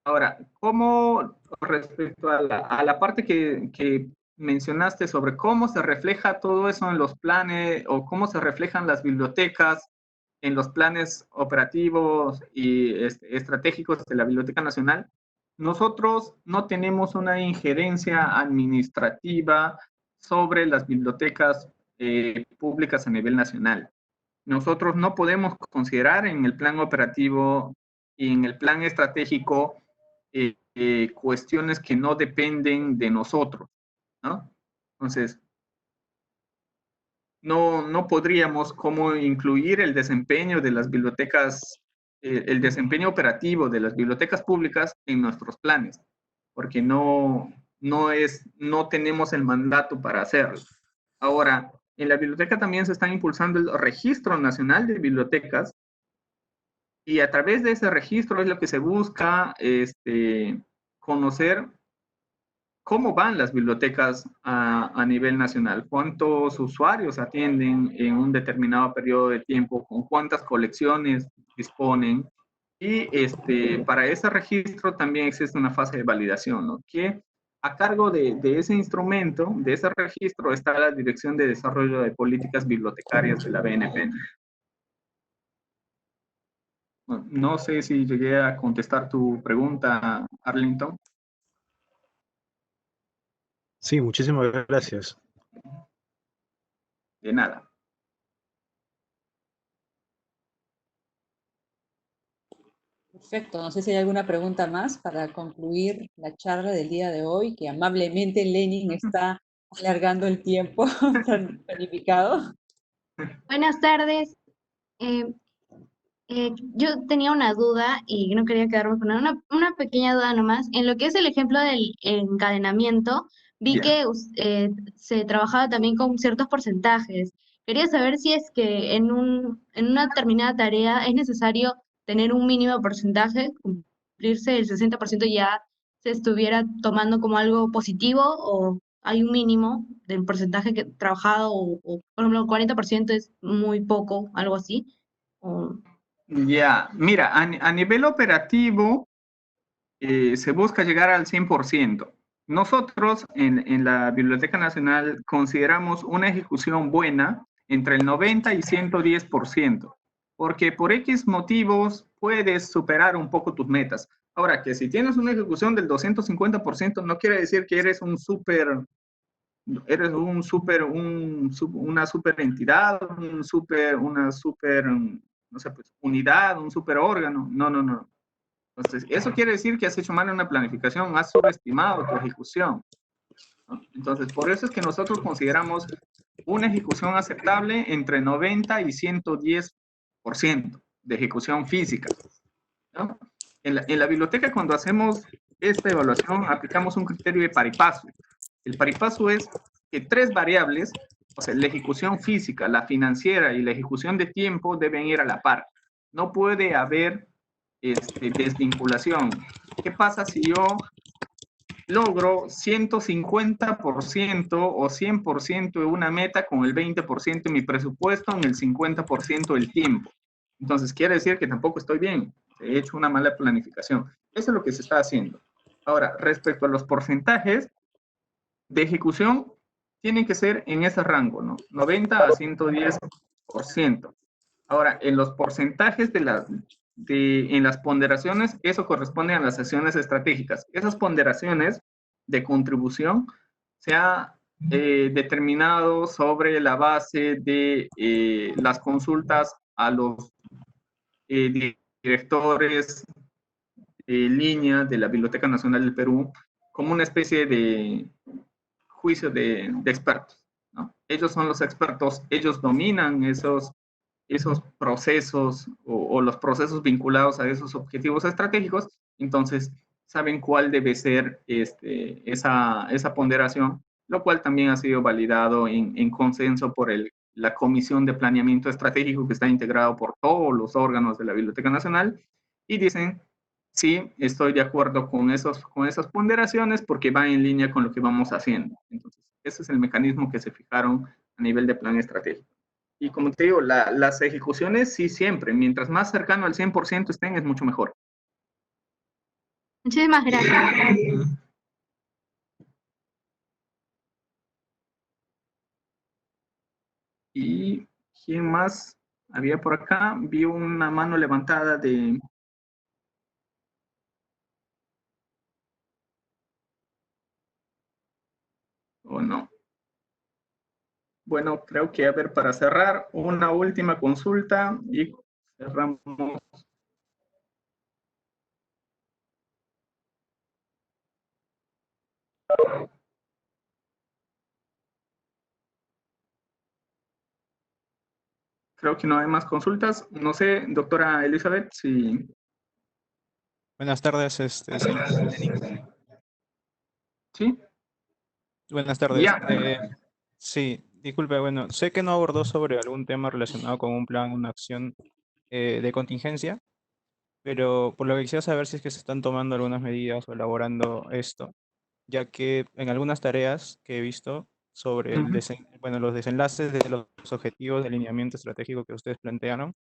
Ahora, ¿cómo respecto a la parte que mencionaste sobre cómo se refleja todo eso en los planes o cómo se reflejan las bibliotecas en los planes operativos y estratégicos de la Biblioteca Nacional? Nosotros no tenemos una injerencia administrativa sobre las bibliotecas públicas a nivel nacional. Nosotros no podemos considerar en el plan operativo y en el plan estratégico cuestiones que no dependen de nosotros, ¿no? Entonces, no podríamos como incluir el desempeño de las bibliotecas, el desempeño operativo de las bibliotecas públicas en nuestros planes, porque no tenemos el mandato para hacerlo. Ahora, en la biblioteca también se está impulsando el Registro Nacional de Bibliotecas, y a través de ese registro es lo que se busca conocer cómo van las bibliotecas a nivel nacional, cuántos usuarios atienden en un determinado periodo de tiempo, con cuántas colecciones disponen. Y para ese registro también existe una fase de validación, ¿no? Que a cargo de ese instrumento, de ese registro, está la Dirección de Desarrollo de Políticas Bibliotecarias de la BNP. No sé si llegué a contestar tu pregunta, Arlington. Sí, muchísimas gracias. De nada. Perfecto, no sé si hay alguna pregunta más para concluir la charla del día de hoy, que amablemente Lenin está alargando el tiempo planificado. Buenas tardes. Yo tenía una duda y no quería quedarme con una pequeña duda nomás. En lo que es el ejemplo del encadenamiento, vi que se trabajaba también con ciertos porcentajes. Quería saber si es que en una determinada tarea es necesario tener un mínimo porcentaje, cumplirse el 60% ya se estuviera tomando como algo positivo, o hay un mínimo del porcentaje que trabajado, o por ejemplo el 40% es muy poco, algo así. Ya, mira, a nivel operativo se busca llegar al 100%. Nosotros en la Biblioteca Nacional consideramos una ejecución buena entre el 90 y 110%, porque por X motivos puedes superar un poco tus metas. Ahora, que si tienes una ejecución del 250%, no quiere decir que eres una super entidad, una super, no sé, pues, unidad, un super órgano. No. Entonces, eso quiere decir que has hecho mal una planificación, has subestimado tu ejecución, ¿no? Entonces, por eso es que nosotros consideramos una ejecución aceptable entre 90 y 110% de ejecución física, ¿no? En la biblioteca, cuando hacemos esta evaluación, aplicamos un criterio de par y paso. El par y paso es que 3 variables, o sea, la ejecución física, la financiera y la ejecución de tiempo deben ir a la par. No puede haber desvinculación. ¿Qué pasa si yo logro 150% o 100% de una meta con el 20% de mi presupuesto en el 50% del tiempo? Entonces, quiere decir que tampoco estoy bien. He hecho una mala planificación. Eso es lo que se está haciendo. Ahora, respecto a los porcentajes de ejecución, tienen que ser en ese rango, ¿no? 90 a 110%. Ahora, en los porcentajes en las ponderaciones, eso corresponde a las acciones estratégicas. Esas ponderaciones de contribución se ha determinado sobre la base de las consultas a los directores línea de la Biblioteca Nacional del Perú como una especie de juicio de expertos, ¿no? Ellos son los expertos, ellos dominan esos procesos o los procesos vinculados a esos objetivos estratégicos, entonces saben cuál debe ser esa ponderación, lo cual también ha sido validado en consenso por la Comisión de Planeamiento Estratégico, que está integrado por todos los órganos de la Biblioteca Nacional, y dicen, sí, estoy de acuerdo con esas ponderaciones porque va en línea con lo que vamos haciendo. Entonces, ese es el mecanismo que se fijaron a nivel de plan estratégico. Y como te digo, las ejecuciones sí siempre, mientras más cercano al 100% estén, es mucho mejor. Muchísimas gracias. ¿Y quién más había por acá? Vi una mano levantada de... ¿O no? Bueno, creo que, a ver, para cerrar, una última consulta y cerramos. Creo que no hay más consultas. No sé, doctora Elizabeth, si... Buenas tardes, señor Lenin. ¿Sí? Buenas tardes. Ya. Sí, disculpe, bueno, sé que no abordó sobre algún tema relacionado con un plan, una acción de contingencia, pero por lo que quisiera saber si es que se están tomando algunas medidas o elaborando esto, ya que en algunas tareas que he visto sobre los desenlaces de los objetivos de alineamiento estratégico que ustedes plantearon,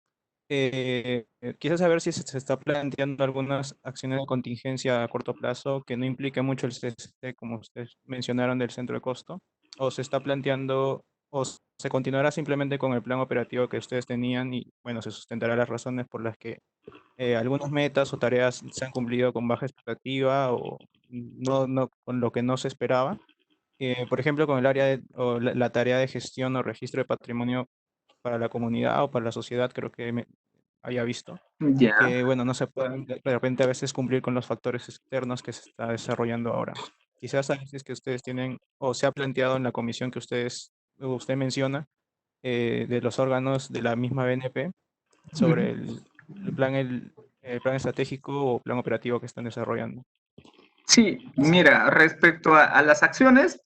quisiera saber si se está planteando algunas acciones de contingencia a corto plazo que no implique mucho el CCC, como ustedes mencionaron, del centro de costo, o se está planteando, o se continuará simplemente con el plan operativo que ustedes tenían y, bueno, se sustentará las razones por las que algunas metas o tareas se han cumplido con baja expectativa o no con lo que no se esperaba. Por ejemplo, con el área o la tarea de gestión o registro de patrimonio para la comunidad o para la sociedad, creo que había visto, Ya. que bueno, no se pueden de repente a veces cumplir con los factores externos que se está desarrollando ahora. Quizás a veces que ustedes tienen o se ha planteado en la comisión que usted menciona de los órganos de la misma BNP sobre el plan estratégico o plan operativo que están desarrollando. Sí, mira, respecto a las acciones,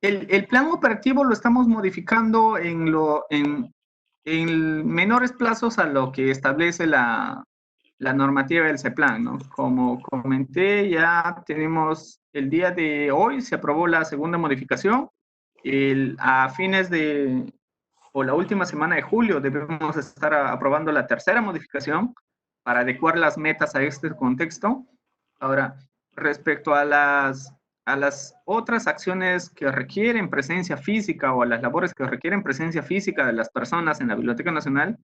el plan operativo lo estamos modificando en menores plazos a lo que establece la normativa del CEPLAN, ¿no? Como comenté, ya tenemos el día de hoy, se aprobó la segunda modificación. A fines o la última semana de julio debemos estar aprobando la tercera modificación para adecuar las metas a este contexto. Ahora, respecto a las otras acciones que requieren presencia física o a las labores que requieren presencia física de las personas en la Biblioteca Nacional,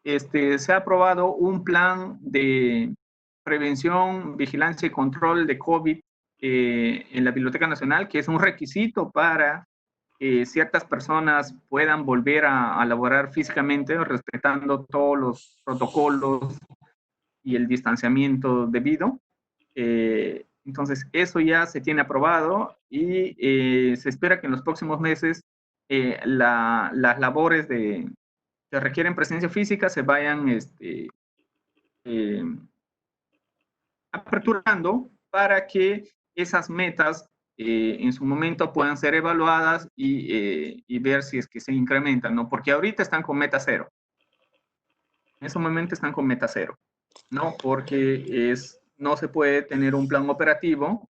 se ha aprobado un plan de prevención, vigilancia y control de COVID en la Biblioteca Nacional, que es un requisito para que ciertas personas puedan volver a laborar físicamente, respetando todos los protocolos y el distanciamiento debido. Entonces, eso ya se tiene aprobado y se espera que en los próximos meses las labores que requieren presencia física se vayan aperturando para que esas metas en su momento puedan ser evaluadas y ver si es que se incrementan, ¿no? Porque ahorita están con meta cero. En ese momento están con meta cero, ¿no? Porque no se puede tener un plan operativo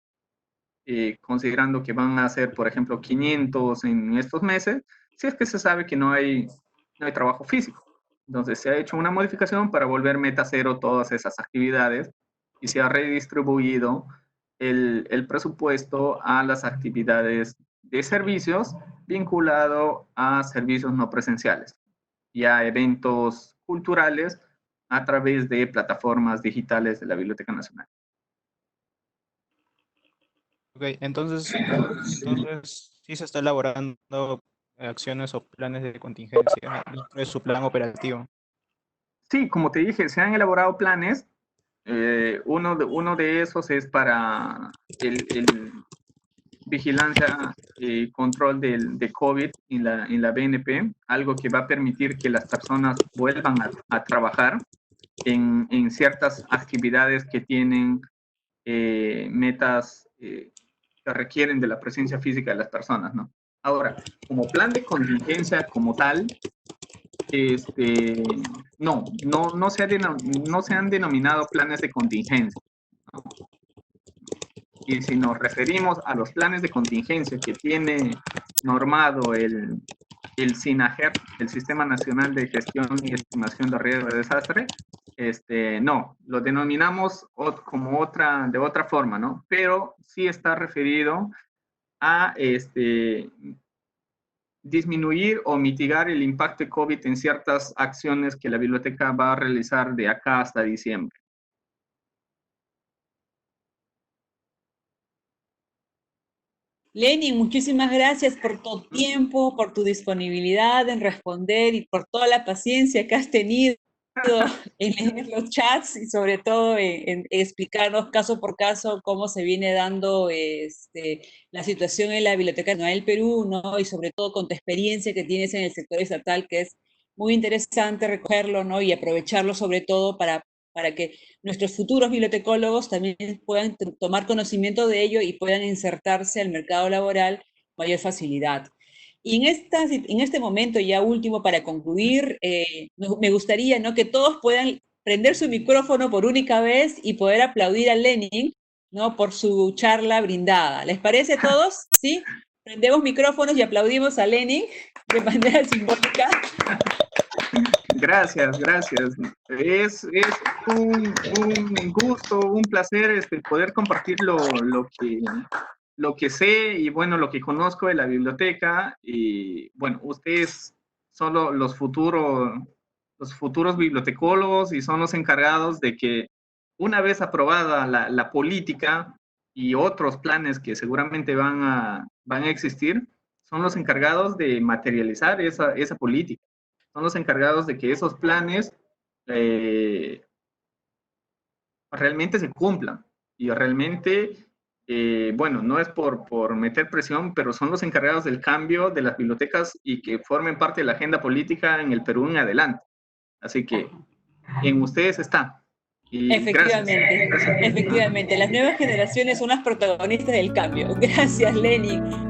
considerando que van a ser, por ejemplo, 500 en estos meses, si es que se sabe que no hay trabajo físico. Entonces se ha hecho una modificación para volver meta cero todas esas actividades y se ha redistribuido el presupuesto a las actividades de servicios vinculado a servicios no presenciales y a eventos culturales a través de plataformas digitales de la Biblioteca Nacional. Ok, entonces sí se está elaborando acciones o planes de contingencia dentro de su plan operativo. Sí, como te dije, se han elaborado planes. Uno de esos es para el vigilancia y control de COVID en la BNP, algo que va a permitir que las personas vuelvan a trabajar en ciertas actividades que tienen metas que requieren de la presencia física de las personas, ¿no? Ahora, como plan de contingencia como tal, no se han denominado planes de contingencia, ¿no? Y si nos referimos a los planes de contingencia que tiene normado el SINAGER, el Sistema Nacional de Gestión y Estimación de Riesgo de Desastre, no, lo denominamos como de otra forma, ¿no? Pero sí está referido a disminuir o mitigar el impacto de COVID en ciertas acciones que la biblioteca va a realizar de acá hasta diciembre. Lenin, muchísimas gracias por tu tiempo, por tu disponibilidad en responder y por toda la paciencia que has tenido en leer los chats y sobre todo en explicarnos caso por caso cómo se viene dando la situación en la Biblioteca Nacional del Perú, ¿no? Y sobre todo con tu experiencia que tienes en el sector estatal, que es muy interesante recogerlo, ¿no? Y aprovecharlo sobre todo para que nuestros futuros bibliotecólogos también puedan tomar conocimiento de ello y puedan insertarse al mercado laboral con mayor facilidad. Y en este momento ya último, para concluir, me gustaría, ¿no?, que todos puedan prender su micrófono por única vez y poder aplaudir a Lenin, ¿no?, por su charla brindada. ¿Les parece a todos? ¿Sí? Prendemos micrófonos y aplaudimos a Lenin de manera simbólica. Gracias, gracias. Es un gusto, un placer poder compartir lo que sé y, bueno, lo que conozco de la biblioteca. Y, bueno, ustedes son los futuros bibliotecólogos y son los encargados de que, una vez aprobada la política y otros planes que seguramente van a existir, son los encargados de materializar esa política. Son los encargados de que esos planes realmente se cumplan y realmente, bueno, no es por meter presión, pero son los encargados del cambio de las bibliotecas y que formen parte de la agenda política en el Perú en adelante. Así que en ustedes está. Y efectivamente, gracias. efectivamente, las nuevas generaciones son las protagonistas del cambio. Gracias, Lenin.